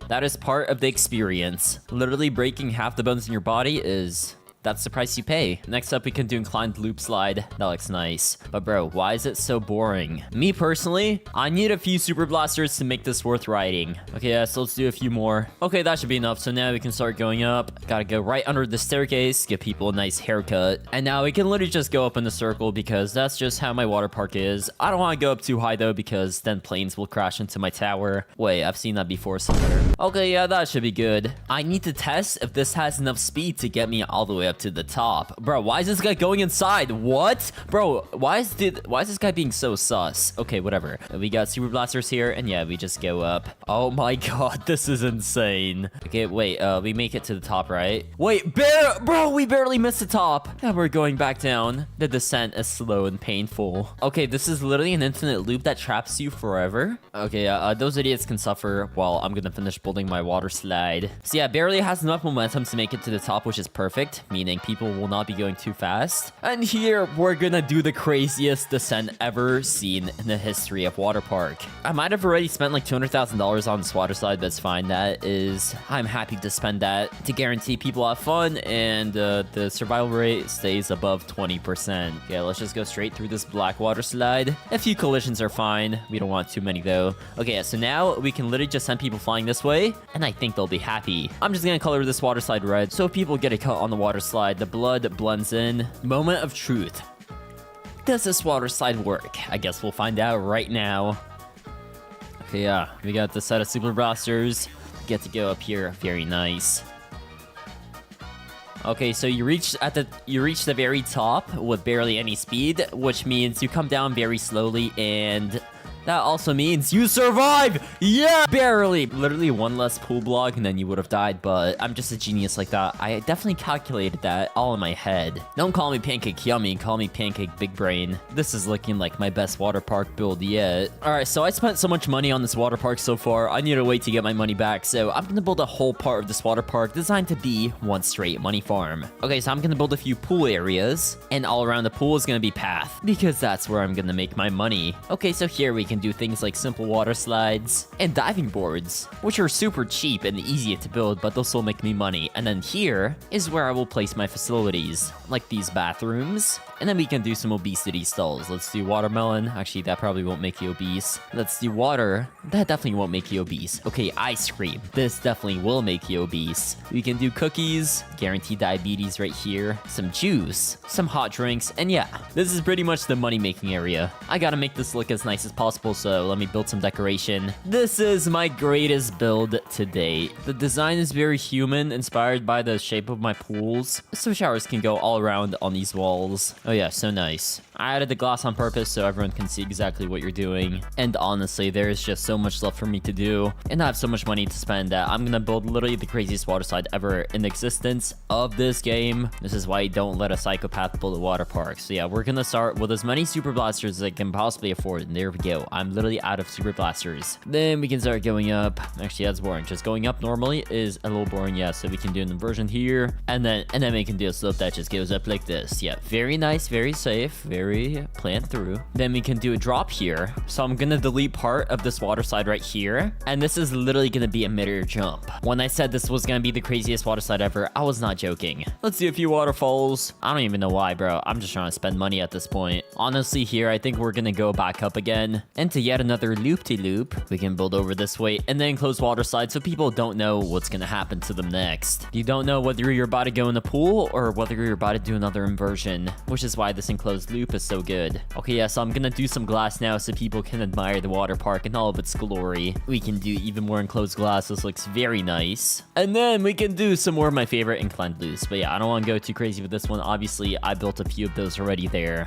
experience. Literally breaking half the bones in your body is... that's the price you pay. Next up, we can do inclined loop slide. That looks nice. But bro, why is it so boring? Me personally, I need a few super blasters to make this worth riding. Okay, yeah, so let's do a few more. Okay, that should be enough. So now we can start going up. Gotta go right under the staircase, give people a nice haircut. And now we can literally just go up in a circle because that's just how my water park is. I don't want to go up too high though because then planes will crash into my tower. Wait, I've seen that before somewhere. Okay, yeah, that should be good. I need to test if this has enough speed to get me all the way up to the top. Bro, why is this guy going inside? What? Bro, why is this guy being so sus? Okay, whatever. We got super blasters here, and yeah, we just go up. Oh my god, this is insane. Okay, wait, we make it to the top, right? Wait, bro, we barely missed the top. And we're going back down. The descent is slow and painful. Okay, this is literally an infinite loop that traps you forever. Okay, those idiots can suffer while I'm gonna finish building my water slide. So yeah, barely has enough momentum to make it to the top, which is perfect, meaning people will not be going too fast. And here, we're gonna do the craziest descent ever seen in the history of water park. I might have already spent like $200,000 on this water slide, but it's fine. I'm happy to spend that to guarantee people have fun and the survival rate stays above 20%. Okay, let's just go straight through this black water slide. A few collisions are fine. We don't want too many though. Okay, yeah, so now we can literally just send people flying this way, and I think they'll be happy. I'm just gonna color this water slide red, so if people get a cut on the water slide, the blood blends in. Moment of truth. Does this water slide work? I guess we'll find out right now. Okay, yeah, we got the set of super blasters. Get to go up here. Very nice. Okay, so you reach the very top with barely any speed, which means you come down very slowly, and that also means you survive! Yeah! Barely! Literally one less pool block and then you would have died, but I'm just a genius like that. I definitely calculated that all in my head. Don't call me Pancake Yummy, call me Pancake Big Brain. This is looking like my best water park build yet. Alright, so I spent so much money on this water park so far, I need to wait to get my money back, so I'm gonna build a whole part of this water park designed to be one straight money farm. Okay, so I'm gonna build a few pool areas, and all around the pool is gonna be path, because that's where I'm gonna make my money. Okay, so here we can do things like simple water slides and diving boards, which are super cheap and easy to build, but they'll still make me money. And then here is where I will place my facilities, like these bathrooms. And then we can do some obesity stalls. Let's do watermelon. Actually, that probably won't make you obese. Let's do water. That definitely won't make you obese. Okay, ice cream. This definitely will make you obese. We can do cookies. Guaranteed diabetes right here. Some juice. Some hot drinks. And yeah, this is pretty much the money-making area. I gotta make this look as nice as possible, so let me build some decoration. This is my greatest build to date. The design is very human, inspired by the shape of my pools, so showers can go all around on these walls. Oh yeah, so nice. I added the glass on purpose so everyone can see exactly what you're doing. And honestly, there is just so much left for me to do, and I have so much money to spend that I'm gonna build literally the craziest water slide ever in the existence of this game. This is why you don't let a psychopath build a water park. So yeah, we're gonna start with as many super blasters as I can possibly afford, and there we go. I'm literally out of super blasters. Then we can start going up. Actually, that's boring. Just going up normally is a little boring, yeah. So we can do an inversion here, and then we can do a slope that just goes up like this. Yeah, very nice, very safe, very planned through. Then we can do a drop here. So I'm gonna delete part of this water slide right here, and this is literally gonna be a mid-air jump. When I said this was gonna be the craziest water slide ever, I was not joking. Let's do a few waterfalls. I don't even know why, bro. I'm just trying to spend money at this point. Honestly, here I think we're gonna go back up again into yet another loop-de-loop. We can build over this way and then close water slide so people don't know what's gonna happen to them next. You don't know whether you're about to go in the pool or whether you're about to do another inversion, which is why this enclosed loop is so good. Okay, yeah, so I'm gonna do some glass now so people can admire the water park in all of its glory. We can do even more enclosed glass. This looks very nice. And then we can do some more of my favorite inclined loops. But yeah, I don't want to go too crazy with this one. Obviously, I built a few of those already there.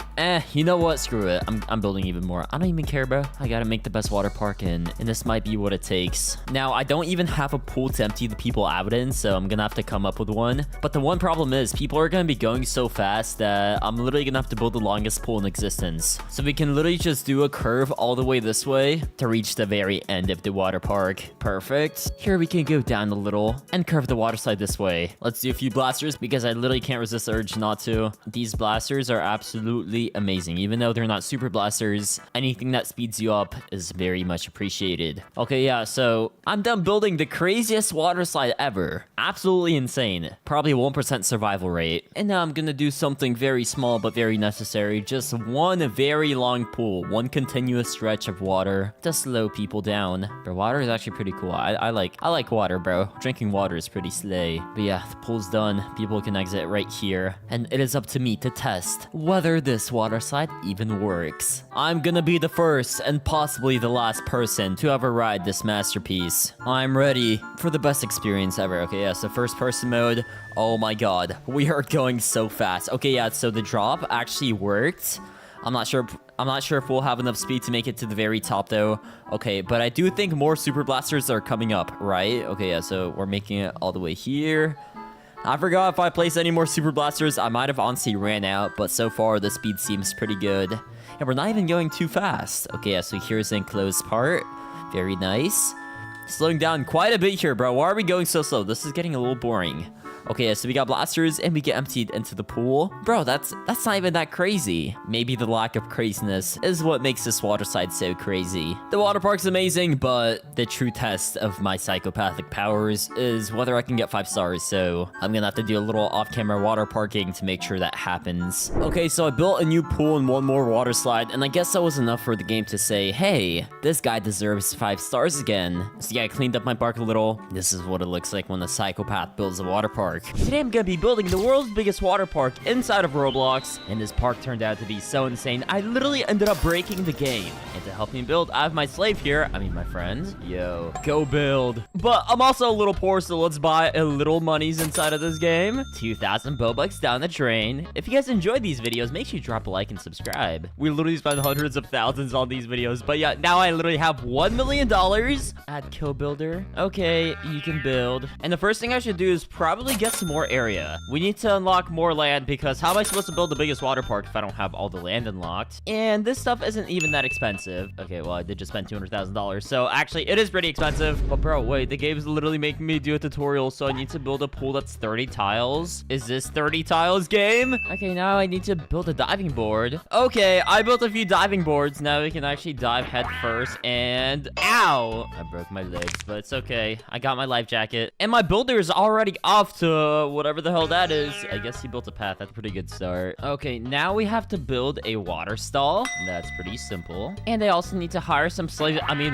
You know what? Screw it. I'm building even more. I don't even care, bro. I gotta make the best water park, and this might be what it takes. Now, I don't even have a pool to empty the people out in, so I'm gonna have to come up with one. But the one problem is people are gonna be going so fast that I'm literally literally gonna have to build the longest pool in existence. So we can literally just do a curve all the way this way to reach the very end of the water park. Perfect. Here we can go down a little and curve the water slide this way. Let's do a few blasters because I literally can't resist the urge not to. These blasters are absolutely amazing. Even though they're not super blasters, anything that speeds you up is very much appreciated. Okay, yeah, so I'm done building the craziest water slide ever. Absolutely insane. Probably 1% survival rate. And now I'm gonna do something very small but very necessary. Just one very long pool. One continuous stretch of water to slow people down. But water is actually pretty cool. I like water, bro. Drinking water is pretty slay. But yeah, the pool's done. People can exit right here. And it is up to me to test whether this water slide even works. I'm gonna be the first and possibly the last person to ever ride this masterpiece. I'm ready for the best experience ever. Okay, yeah, so first person mode. Oh my god, we are going so fast. Okay, yeah, so the drop actually worked. I'm not sure if we'll have enough speed to make it to the very top though. Okay, but I do think more super blasters are coming up, right? Okay, yeah, so we're making it all the way here. I forgot if I place any more super blasters. I might have honestly ran out, but so far the speed seems pretty good. And we're not even going too fast. Okay, yeah, so here's the enclosed part. Very nice. Slowing down quite a bit here, bro. Why are we going so slow? This is getting a little boring. Okay, yeah, so we got blasters and we get emptied into the pool. Bro, that's not even that crazy. Maybe the lack of craziness is what makes this water slide so crazy. The water park's amazing, but the true test of my psychopathic powers is whether I can get 5 stars. So I'm gonna have to do a little off-camera water parking to make sure that happens. Okay, so I built a new pool and one more water slide, and I guess that was enough for the game to say, hey, this guy deserves 5 stars again. So yeah, I cleaned up my park a little. This is what it looks like when a psychopath builds a water park. Today I'm gonna be building the world's biggest water park inside of Roblox, and this park turned out to be so insane, I literally ended up breaking the game. And to help me build, I have my slave here, my friend. Yo, go build. But I'm also a little poor, so let's buy a little monies inside of this game. 2,000 Bobucks down the drain. If you guys enjoyed these videos, make sure you drop a like and subscribe. We literally spent hundreds of thousands on these videos, but yeah, now I literally have $1 million. Add kill builder. Okay, you can build. And the first thing I should do is probably get some more area. We need to unlock more land because how am I supposed to build the biggest water park if I don't have all the land unlocked? And this stuff isn't even that expensive. Okay, well, I did just spend $200,000. So actually, it is pretty expensive. But bro, wait, the game is literally making me do a tutorial. So I need to build a pool that's 30 tiles. Is this 30 tiles, game? Okay, now I need to build a diving board. Okay, I built a few diving boards. Now we can actually dive head first. And ow! I broke my legs, but it's okay. I got my life jacket. And my builder is already off to whatever the hell that is. I guess he built a path. That's a pretty good start. Okay, now we have to build a water stall. That's pretty simple. And I also need to hire some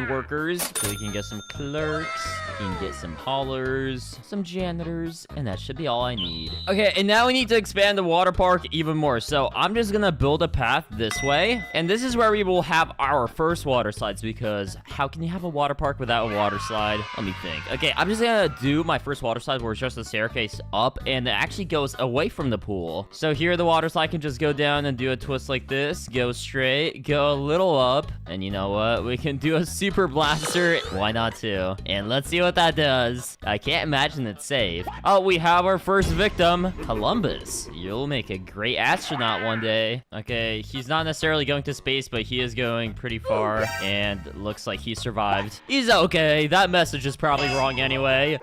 workers. So we can get some clerks. We can get some haulers, some janitors, and that should be all I need. Okay, and now we need to expand the water park even more. So I'm just gonna build a path this way. And this is where we will have our first water slides because how can you have a water park without a water slide? Let me think. Okay, I'm just gonna do my first water slide where it's just a staircase up and it actually goes away from the pool. So here the water slide can just go down and do a twist like this, go straight, go a little up, and you know what? We can do a super blaster. Why not two? And let's see what that does. I can't imagine it's safe. Oh, we have our first victim, Columbus. You'll make a great astronaut one day. Okay, he's not necessarily going to space, but he is going pretty far and looks like he survived. He's okay. That message is probably wrong anyway.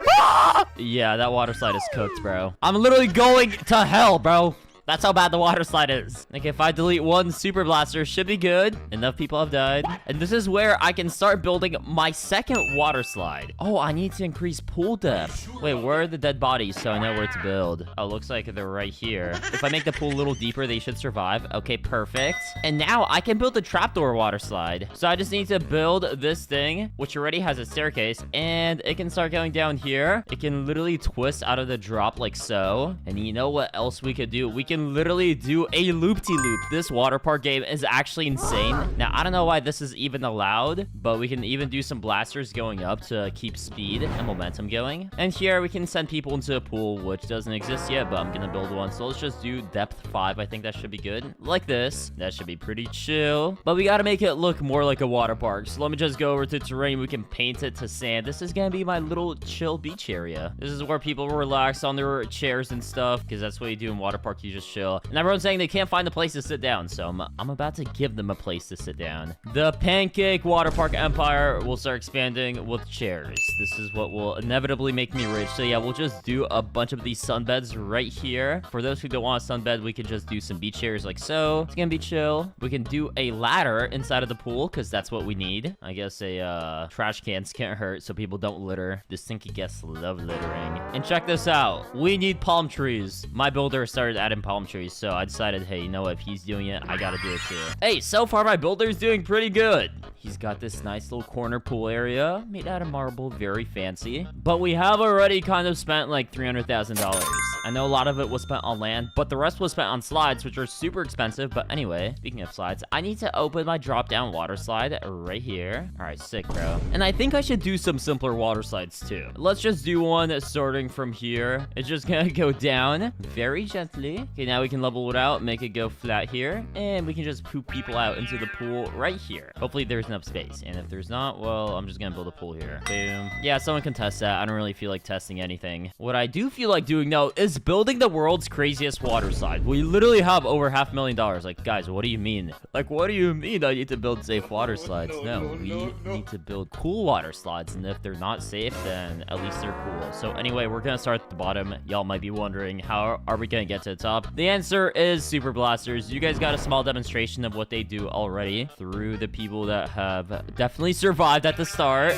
Yeah, that water slide is cooked, bro. I'm literally going to hell, bro. That's how bad the water slide is. Okay, if I delete one super blaster, should be good. Enough people have died. And this is where I can start building my second water slide. Oh, I need to increase pool depth. Wait, where are the dead bodies so I know where to build? Oh, looks like they're right here. If I make the pool a little deeper, they should survive. Okay, perfect. And now I can build the trapdoor water slide. So I just need to build this thing, which already has a staircase, and it can start going down here. It can literally twist out of the drop like so. And you know what else we could do? We can literally do a loop-de-loop. This water park game is actually insane. Now, I don't know why this is even allowed, but we can even do some blasters going up to keep speed and momentum going. And here we can send people into a pool, which doesn't exist yet, but I'm gonna build one. So let's just do depth 5. I think that should be good. Like this. That should be pretty chill. But we gotta make it look more like a water park. So let me just go over to terrain. We can paint it to sand. This is gonna be my little chill beach area. This is where people relax on their chairs and stuff, because that's what you do in water park. You just just chill. And everyone's saying they can't find a place to sit down, so I'm about to give them a place to sit down. The Pancake Water Park Empire will start expanding with chairs. This is what will inevitably make me rich. So yeah, we'll just do a bunch of these sunbeds right here. For those who don't want a sunbed, we can just do some beach chairs like so. It's gonna be chill. We can do a ladder inside of the pool because that's what we need. I guess a trash cans can't hurt so people don't litter. The stinky guests love littering. And check this out. We need palm trees. My builder started adding palm trees, so I decided, hey, you know what? If he's doing it, I gotta do it too. Hey, so far my builder's doing pretty good. He's got this nice little corner pool area made out of marble, very fancy. But we have already kind of spent like $300,000. I know a lot of it was spent on land, but the rest was spent on slides, which are super expensive. But anyway, speaking of slides, I need to open my drop-down water slide right here. All right, sick, bro. And I think I should do some simpler water slides too. Let's just do one starting from here. It's just gonna go down very gently. Okay, now we can level it out, make it go flat here, and we can just poop people out into the pool right here. Hopefully there's enough space, and if there's not, well, I'm just gonna build a pool here. Boom. Yeah, someone can test that. I don't really feel like testing anything. What I do feel like doing though is building the world's craziest water slide. We literally have over $500,000. Like, guys, what do you mean? Like, what do you mean I need to build safe water slides? No, we need to build cool water slides, and if they're not safe, then at least they're cool. So anyway, we're gonna start at the bottom. Y'all might be wondering, how are we gonna get to the top? The answer is super blasters. You guys got a small demonstration of what they do already through the people that have definitely survived at the start.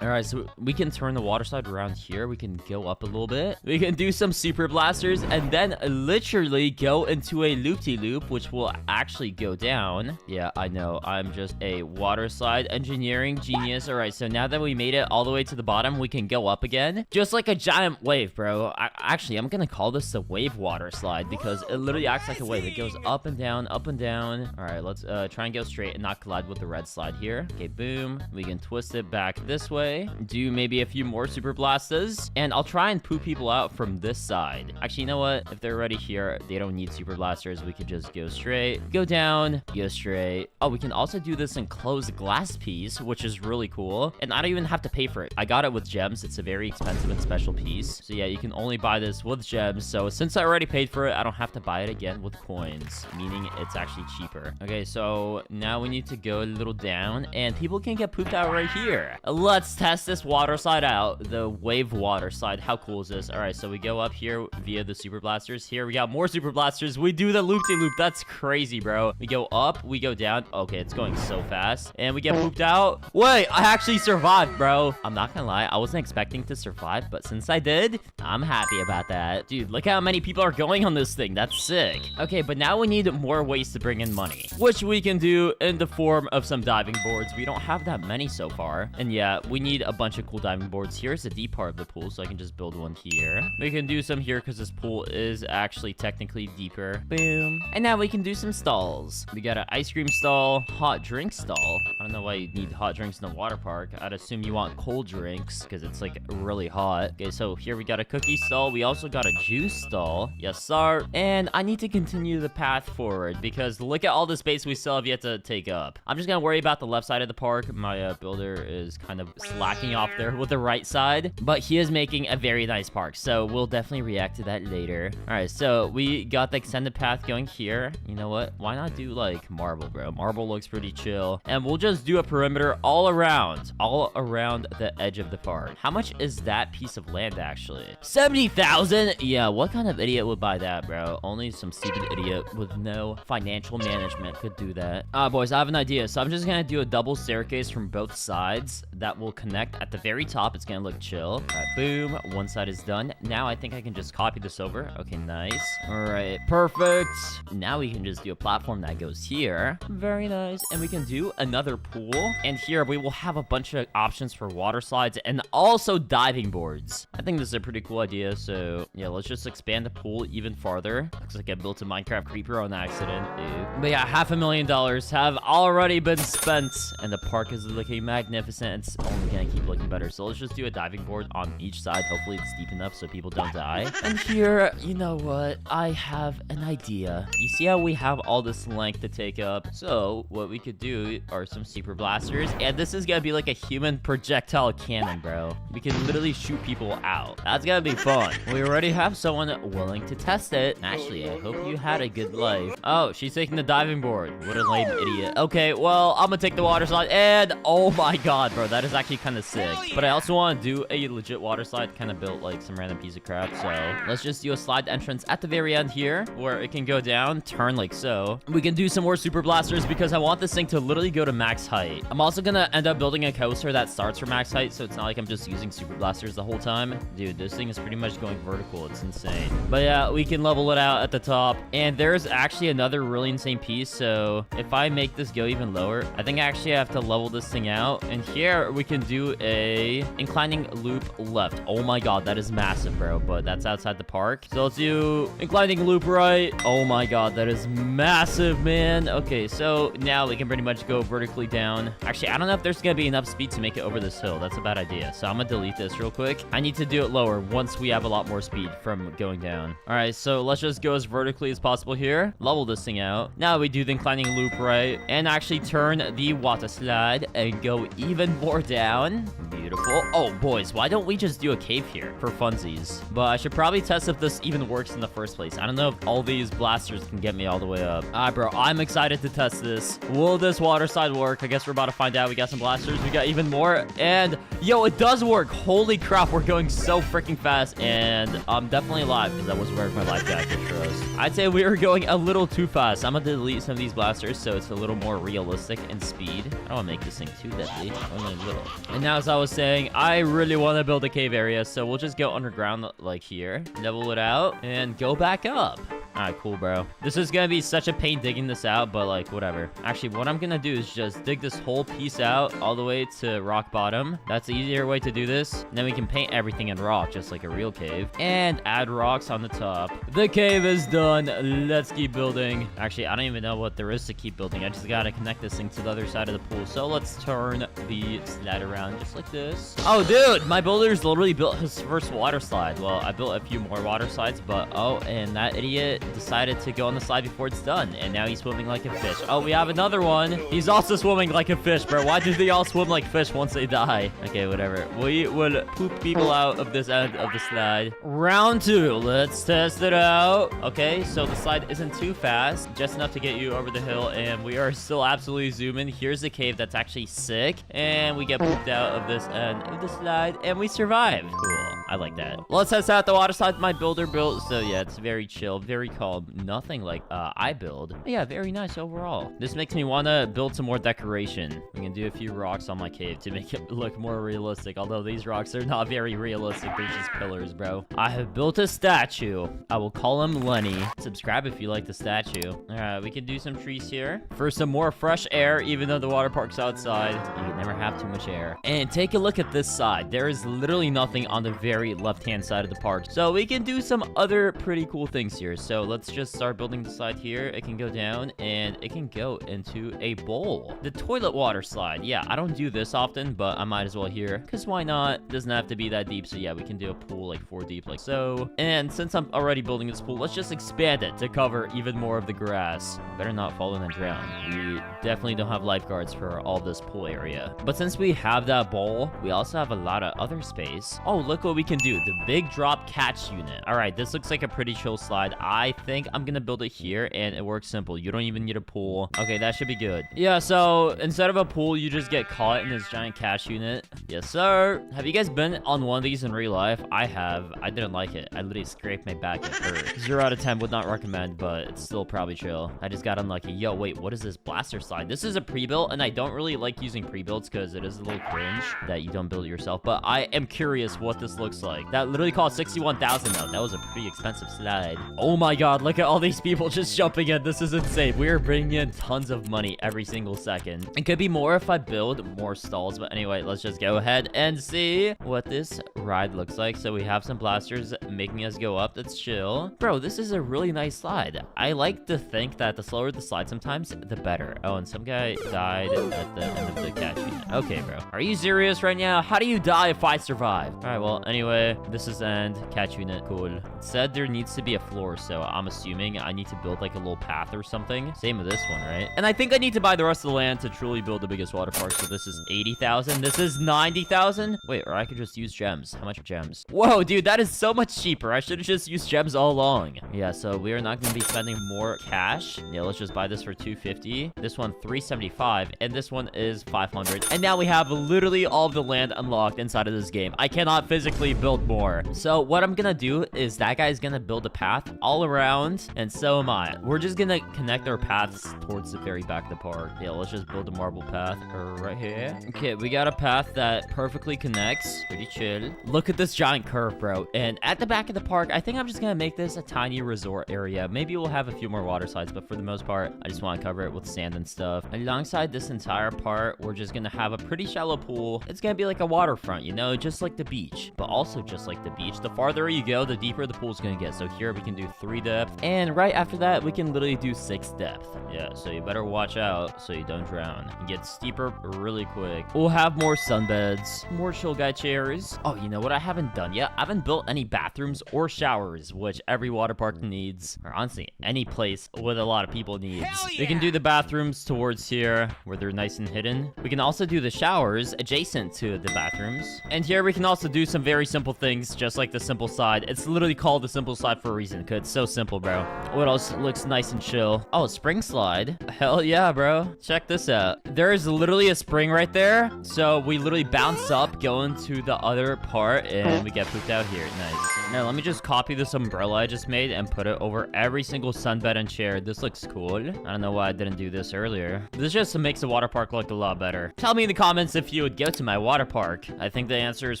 All right, so we can turn the water slide around here. We can go up a little bit. We can do some super blasters and then literally go into a loop-de-loop, which will actually go down. Yeah, I know. I'm just a water slide engineering genius. All right, so now that we made it all the way to the bottom, we can go up again. Just like a giant wave, bro. Actually, I'm going to call this the wave water slide because it literally acts like a wave. It goes up and down, up and down. All right, let's try and go straight and not collide with the red slide here. Okay, boom. We can twist it back this way. Do maybe a few more super blasters, and I'll try and poop people out from this side. Actually, you know what? If they're already here, they don't need super blasters. We could just go straight, go down, go straight. Oh, we can also do this in closed glass piece, which is really cool, and I don't even have to pay for it. I got it with gems. It's a very expensive and special piece. So yeah, you can only buy this with gems. So since I already paid for it, I don't have to buy it again with coins, meaning it's actually cheaper. Okay, so now we need to go a little down, and people can get pooped out right here. Let's test this water slide out, the wave water slide. How cool is this? All right, so we go up here via the super blasters. Here we got more super blasters. We do the loop-de-loop. That's crazy, bro. We go up, we go down. Okay, it's going so fast, and we get pooped out. Wait, I actually survived, bro. I'm not gonna lie, I wasn't expecting to survive, but since I did, I'm happy about that. Dude, look how many people are going on this thing. That's sick. Okay, but now we need more ways to bring in money, which we can do in the form of some diving boards. We don't have that many so far, and yeah, we need a bunch of cool diving boards. Here's the deep part of the pool, so I can just build one here. We can do some here because this pool is actually technically deeper. Boom. And now we can do some stalls. We got an ice cream stall, hot drink stall. I don't know why you need hot drinks in a water park. I'd assume you want cold drinks because it's like really hot. Okay, so here we got a cookie stall. We also got a juice stall. Yes, sir. And I need to continue the path forward because look at all the space we still have yet to take up. I'm just gonna worry about the left side of the park. My builder is kind of slacking off there with the right side, but he is making a very nice park, so we'll definitely react to that later. All right, so we got the extended path going here. You know what? Why not do like marble, bro? Marble looks pretty chill, and we'll just do a perimeter all around the edge of the park. How much is that piece of land actually? 70,000? Yeah, what kind of idiot would buy that, bro? Only some stupid idiot with no financial management could do that. Boys, I have an idea. So I'm just gonna do a double staircase from both sides that will connect at the very top. It's gonna look chill. All right, boom. One side is done. Now I think I can just copy this over. Okay, nice. All right, perfect. Now we can just do a platform that goes here. Very nice. And we can do another pool. And here we will have a bunch of options for water slides and also diving boards. I think this is a pretty cool idea. So yeah, let's just expand the pool even farther. Looks like I built a Minecraft creeper on accident. Dude. But yeah, $500,000 have already been spent, and the park is looking magnificent. It's only gonna keep looking better. So let's just do a diving board on each side. Hopefully it's deep enough so people don't die. And here, you know what? I have an idea. You see how we have all this length to take up? So what we could do are some super blasters. And this is gonna be like a human projectile cannon, bro. We can literally shoot people out. That's gonna be fun. We already have someone willing to test it. Ashley, I hope you had a good life. Oh, she's taking the diving board. What a lame idiot. Okay, well, I'm gonna take the water slide. And oh my god, bro, that is actually kind of sick. But I also want to do a legit water slide, kind of built like some random piece of crap. So let's just do a slide entrance at the very end here where it can go down, turn like so. We can do some more super blasters because I want this thing to literally go to max height. I'm also gonna end up building a coaster that starts from max height, so it's not like I'm just using super blasters the whole time. Dude, this thing is pretty much going vertical. It's insane. But yeah, we can level it out at the top. And there's actually another really insane piece. So if I make this go even lower, I think I actually have to level this thing out. And here we can do a inclining loop left. Oh my god, that is massive, bro. But that's outside the park. So let's do inclining loop right. Oh my god, that is massive, man. Okay, so now we can pretty much go vertically down. Actually, I don't know if there's gonna be enough speed to make it over this hill. That's a bad idea. So I'm gonna delete this real quick. I need to do it lower once we have a lot more speed from going down. All right, so let's just go as vertically as possible here. Level this thing out. Now we do the inclining loop right and actually turn the water slide and go even more down. Beautiful. Oh, boys, why don't we just do a cave here for funsies? But I should probably test if this even works in the first place. I don't know if all these blasters can get me all the way up. All right, bro, I'm excited to test this. Will this water slide work? I guess we're about to find out. We got some blasters. We got even more. And, yo, it does work. Holy crap, we're going so freaking fast. And I'm definitely alive because I wasn't wearing my life jacket for us. I'd say we were going a little too fast. I'm going to delete some of these blasters so it's a little more realistic in speed. I don't want to make this thing too deadly. Only a little. And now, as I was saying, I really want to build a cave area. So we'll just go underground like here. Level it out and go back up. Alright, cool, bro. This is gonna be such a pain digging this out, but like, whatever. Actually, what I'm gonna do is just dig this whole piece out all the way to rock bottom. That's the easier way to do this. And then we can paint everything in rock, just like a real cave. And add rocks on the top. The cave is done. Let's keep building. Actually, I don't even know what there is to keep building. I just gotta connect this thing to the other side of the pool. So let's turn the slide around just like this. Oh, dude, my builder's literally built his first water slide. Well, I built a few more water slides, but oh, and that idiot decided to go on the slide before it's done, and now he's swimming like a fish. Oh, we have another one. He's also swimming like a fish, bro. Why did they all swim like fish once they die? Okay, whatever. We will poop people out of this end of the slide. Round 2. Let's test it out. Okay, so the slide isn't too fast, just enough to get you over the hill, and we are still absolutely zooming. Here's the cave that's actually sick, and we get pooped out of this end of the slide, and we survive. Cool. I like that. Let's test out the water slide my builder built. So yeah, it's very chill, very calm. Nothing like I build. But yeah, very nice overall. This makes me want to build some more decoration. We can do a few rocks on my cave to make it look more realistic. Although these rocks are not very realistic. They're just pillars, bro. I have built a statue. I will call him Lenny. Subscribe if you like the statue. All right, we can do some trees here for some more fresh air, even though the water park's outside. You can never have too much air. And take a look at this side. There is literally nothing on the very left-hand side of the park. So we can do some other pretty cool things here. So let's just start building the slide here. It can go down and it can go into a bowl. The toilet water slide. Yeah, I don't do this often, but I might as well here because why not? Doesn't have to be that deep. So yeah, we can do a pool like 4 deep like so. And since I'm already building this pool, let's just expand it to cover even more of the grass. Better not fall in and drown. We definitely don't have lifeguards for all this pool area. But since we have that bowl, we also have a lot of other space. Oh, look what we can do. The big drop catch unit. All right, this looks like a pretty chill slide. I think I'm gonna build it here, and it works simple. You don't even need a pool. Okay, that should be good. Yeah, so instead of a pool, you just get caught in this giant catch unit. Yes, sir. Have you guys been on one of these in real life? I have. I didn't like it. I literally scraped my back. It hurt. 0 out of 10 would not recommend, but it's still probably chill. I just got unlucky. Yo, wait, what is this blaster slide? This is a pre-built, and I don't really like using pre-builds because it is a little cringe that you don't build it yourself, but I am curious what this looks like. That literally cost 61,000 though. That was a pretty expensive slide. Oh my god, look at all these people just jumping in. This is insane. We are bringing in tons of money every single second. It could be more if I build more stalls, but anyway, let's just go ahead and see what this ride looks like. So we have some blasters making us go up. That's chill. Bro, this is a really nice slide. I like to think that the slower the slide sometimes, the better. Oh on. Some guy died at the end of the catch unit. Okay, bro. Are you serious right now? How do you die if I survive? All right, well, anyway, this is end. Catch unit. Cool. It said there needs to be a floor, so I'm assuming I need to build like a little path or something. Same with this one, right? And I think I need to buy the rest of the land to truly build the biggest water park. So this is 80,000. This is 90,000. Wait, or I could just use gems. How much are gems? Whoa, dude, that is so much cheaper. I should have just used gems all along. Yeah, so we are not going to be spending more cash. Yeah, let's just buy this for 250. This one 375, and this one is 500. And now we have literally all of the land unlocked inside of this game. I cannot physically build more. So what I'm gonna do is that guy's gonna build a path all around, and so am I. We're just gonna connect our paths towards the very back of the park. Yeah, let's just build a marble path right here. Okay, we got a path that perfectly connects. Pretty chill. Look at this giant curve, bro. And at the back of the park, I think I'm just gonna make this a tiny resort area. Maybe we'll have a few more water slides, but for the most part, I just want to cover it with sand and stuff. Alongside this entire part, we're just gonna have a pretty shallow pool. It's gonna be like a waterfront, you know, just like the beach, but also just like the beach. The farther you go, the deeper the pool's gonna get. So here we can do 3 depth, and right after that, we can literally do 6 depth. Yeah, so you better watch out so you don't drown. It gets steeper really quick. We'll have more sunbeds, more chill guy chairs. Oh, you know what I haven't done yet? I haven't built any bathrooms or showers, which every water park needs, or honestly, any place with a lot of people needs. Yeah. We can do the bathrooms towards here where they're nice and hidden. We can also do the showers adjacent to the bathrooms. And here we can also do some very simple things, just like the simple side. It's literally called the simple side for a reason, because it's so simple, bro. What else looks nice and chill? Oh, spring slide. Hell yeah, bro. Check this out. There is literally a spring right there. So we literally bounce up, go into the other part, and we get pooped out here. Nice. Now, let me just copy this umbrella I just made and put it over every single sunbed and chair. This looks cool. I don't know why I didn't do this earlier. This just makes the water park look a lot better. Tell me in the comments if you would go to my water park. I think the answer is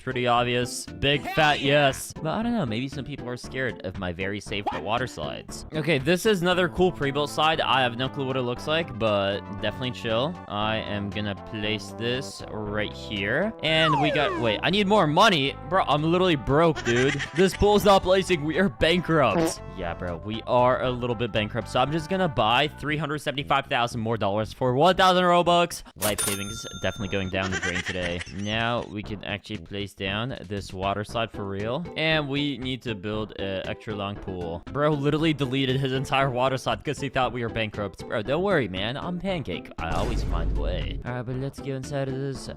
pretty obvious. Big fat yes. But I don't know, maybe some people are scared of my very safe water slides. Okay, this is another cool pre-built slide. I have no clue what it looks like, but definitely chill. I am gonna place this right here. And we got, wait, I need more money. Bro, I'm literally broke, dude. This pool's not placing. We are bankrupt. Yeah, bro, we are a little bit bankrupt. So I'm just gonna buy 375,000 more dollars for 1,000 Robux. Life savings definitely going down the drain today. Now we can actually place down this water slide for real. And we need to build an extra long pool. Bro literally deleted his entire water slide because he thought we were bankrupt. Bro, don't worry, man. I'm Pancake. I always find a way. All right, but let's go inside of this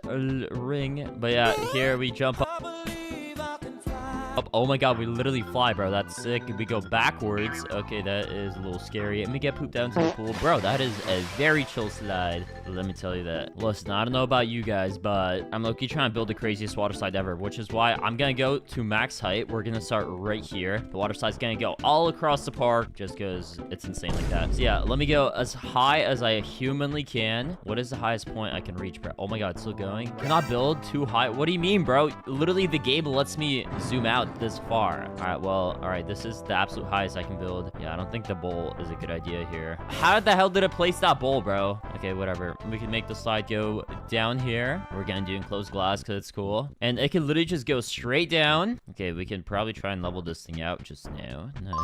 ring. But yeah, here we jump up. Oh my god, we literally fly, bro. That's sick. We go backwards. Okay, that is a little scary. And we get pooped down to the pool. Bro, that is a very chill slide. Let me tell you that. Listen, I don't know about you guys, but I'm low-key trying to build the craziest water slide ever, which is why I'm gonna go to max height. We're gonna start right here. The water slide's gonna go all across the park just because it's insane like that. So yeah, let me go as high as I humanly can. What is the highest point I can reach, bro? Oh my god, it's still going. Can I build too high? What do you mean, bro? Literally, the game lets me zoom out this far. All right, well, all right, this is the absolute highest I can build. Yeah, I don't think the bowl is a good idea here. How the hell did it place that bowl, bro? Okay, whatever. We can make the slide go down here. We're gonna do enclosed glass because it's cool. And it can literally just go straight down. Okay, we can probably try and level this thing out just now. Nice.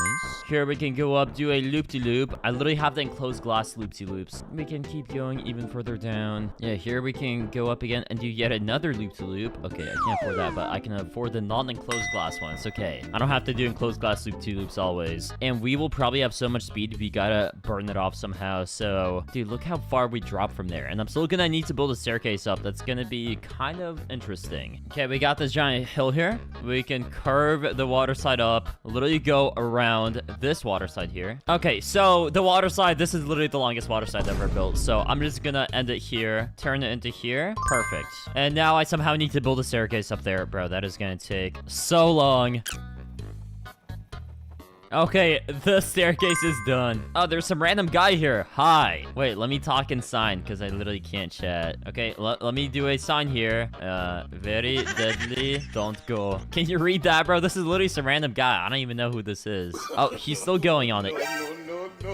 Here we can go up, do a loop-de-loop. I literally have the enclosed glass loop-de-loops. We can keep going even further down. Yeah, here we can go up again and do yet another loop-de-loop. Okay, I can't afford that, but I can afford the non-enclosed glass one. So okay. I don't have to do enclosed glass loop-de-loops always. And we will probably have so much speed, we gotta burn it off somehow. So, dude, look how far we drop from there. And I'm still gonna need to build a staircase up. That's gonna be kind of interesting. Okay, we got this giant hill here. We can curve the water slide up, literally go around this water slide here. Okay, so the water slide, this is literally the longest water slide I've ever built. So I'm just gonna end it here, turn it into here. Perfect. And now I somehow need to build a staircase up there. Bro, that is gonna take so long. Okay, the staircase is done. Oh, there's some random guy here. Hi. Wait, let me talk and sign because I literally can't chat. Okay, let me do a sign here. Very deadly. Don't go. Can you read that, bro? This is literally some random guy. I don't even know who this is. Oh, he's still going on it.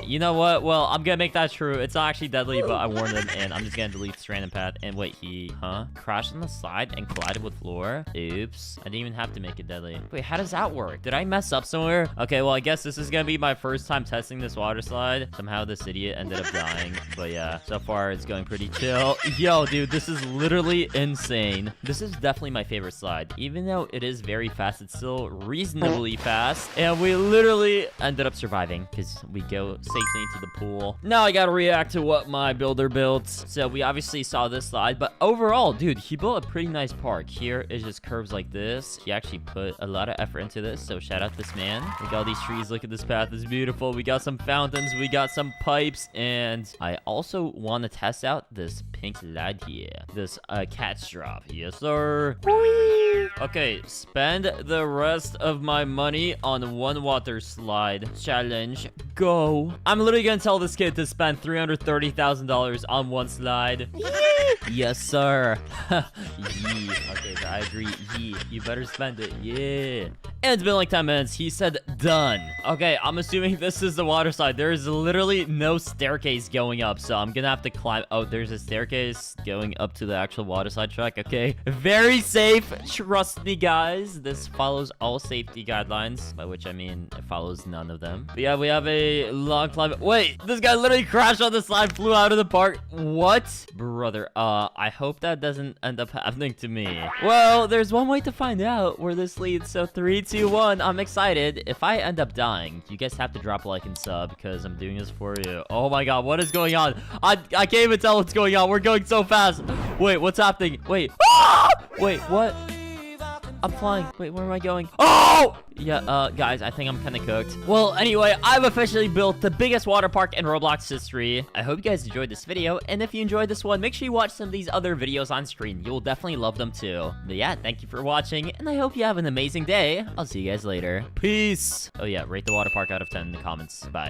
You know what? Well, I'm gonna make that true. It's not actually deadly, but I warned him, and I'm just gonna delete this random path. And wait, he, crashed on the slide and collided with floor? Oops. I didn't even have to make it deadly. Wait, how does that work? Did I mess up somewhere? Okay, well, I guess this is gonna be my first time testing this water slide. Somehow this idiot ended up dying. But yeah, so far it's going pretty chill. Yo, dude, this is literally insane. This is definitely my favorite slide. Even though it is very fast, it's still reasonably fast. And we literally ended up surviving because we go safely into the pool. Now I gotta react to what my builder built. So we obviously saw this slide, but overall, dude, he built a pretty nice park. Here is just curves like this. He actually put a lot of effort into this, so shout out this man. We got these trees. Look at this path. It's beautiful. We got some fountains. We got some pipes, and I also want to test out this pink slide here. This catch drop. Yes, sir. Whee! Okay, spend the rest of my money on one water slide challenge. Go. I'm literally gonna tell this kid to spend $330,000 on one slide. Yes, sir. Yee. Okay, so I agree. Yee. You better spend it. Yeah. And it's been like 10 minutes. He said done. Okay, I'm assuming this is the water slide. There is literally no staircase going up, so I'm gonna have to climb. Oh, there's a staircase going up to the actual water slide track. Okay, very safe. Trust me, guys. This follows all safety guidelines, by which I mean it follows none of them. But yeah, we have a long climb. Wait, this guy literally crashed on the slide, flew out of the park. What? Brother, I hope that doesn't end up happening to me. Well, there's one way to find out where this leads. So 3, 2, 1. I'm excited. If I end up dying, you guys have to drop a like and sub because I'm doing this for you. Oh my god, what is going on? I can't even tell what's going on. We're going so fast. Wait, what's happening? Wait. Ah! Wait, what? I'm flying. Wait, where am I going? Oh! Yeah, guys, I think I'm kind of cooked. Well, anyway, I've officially built the biggest water park in Roblox history. I hope you guys enjoyed this video, and if you enjoyed this one, make sure you watch some of these other videos on screen. You will definitely love them too. But yeah, thank you for watching, and I hope you have an amazing day. I'll see you guys later. Peace! Oh yeah, rate the water park out of 10 in the comments. Bye.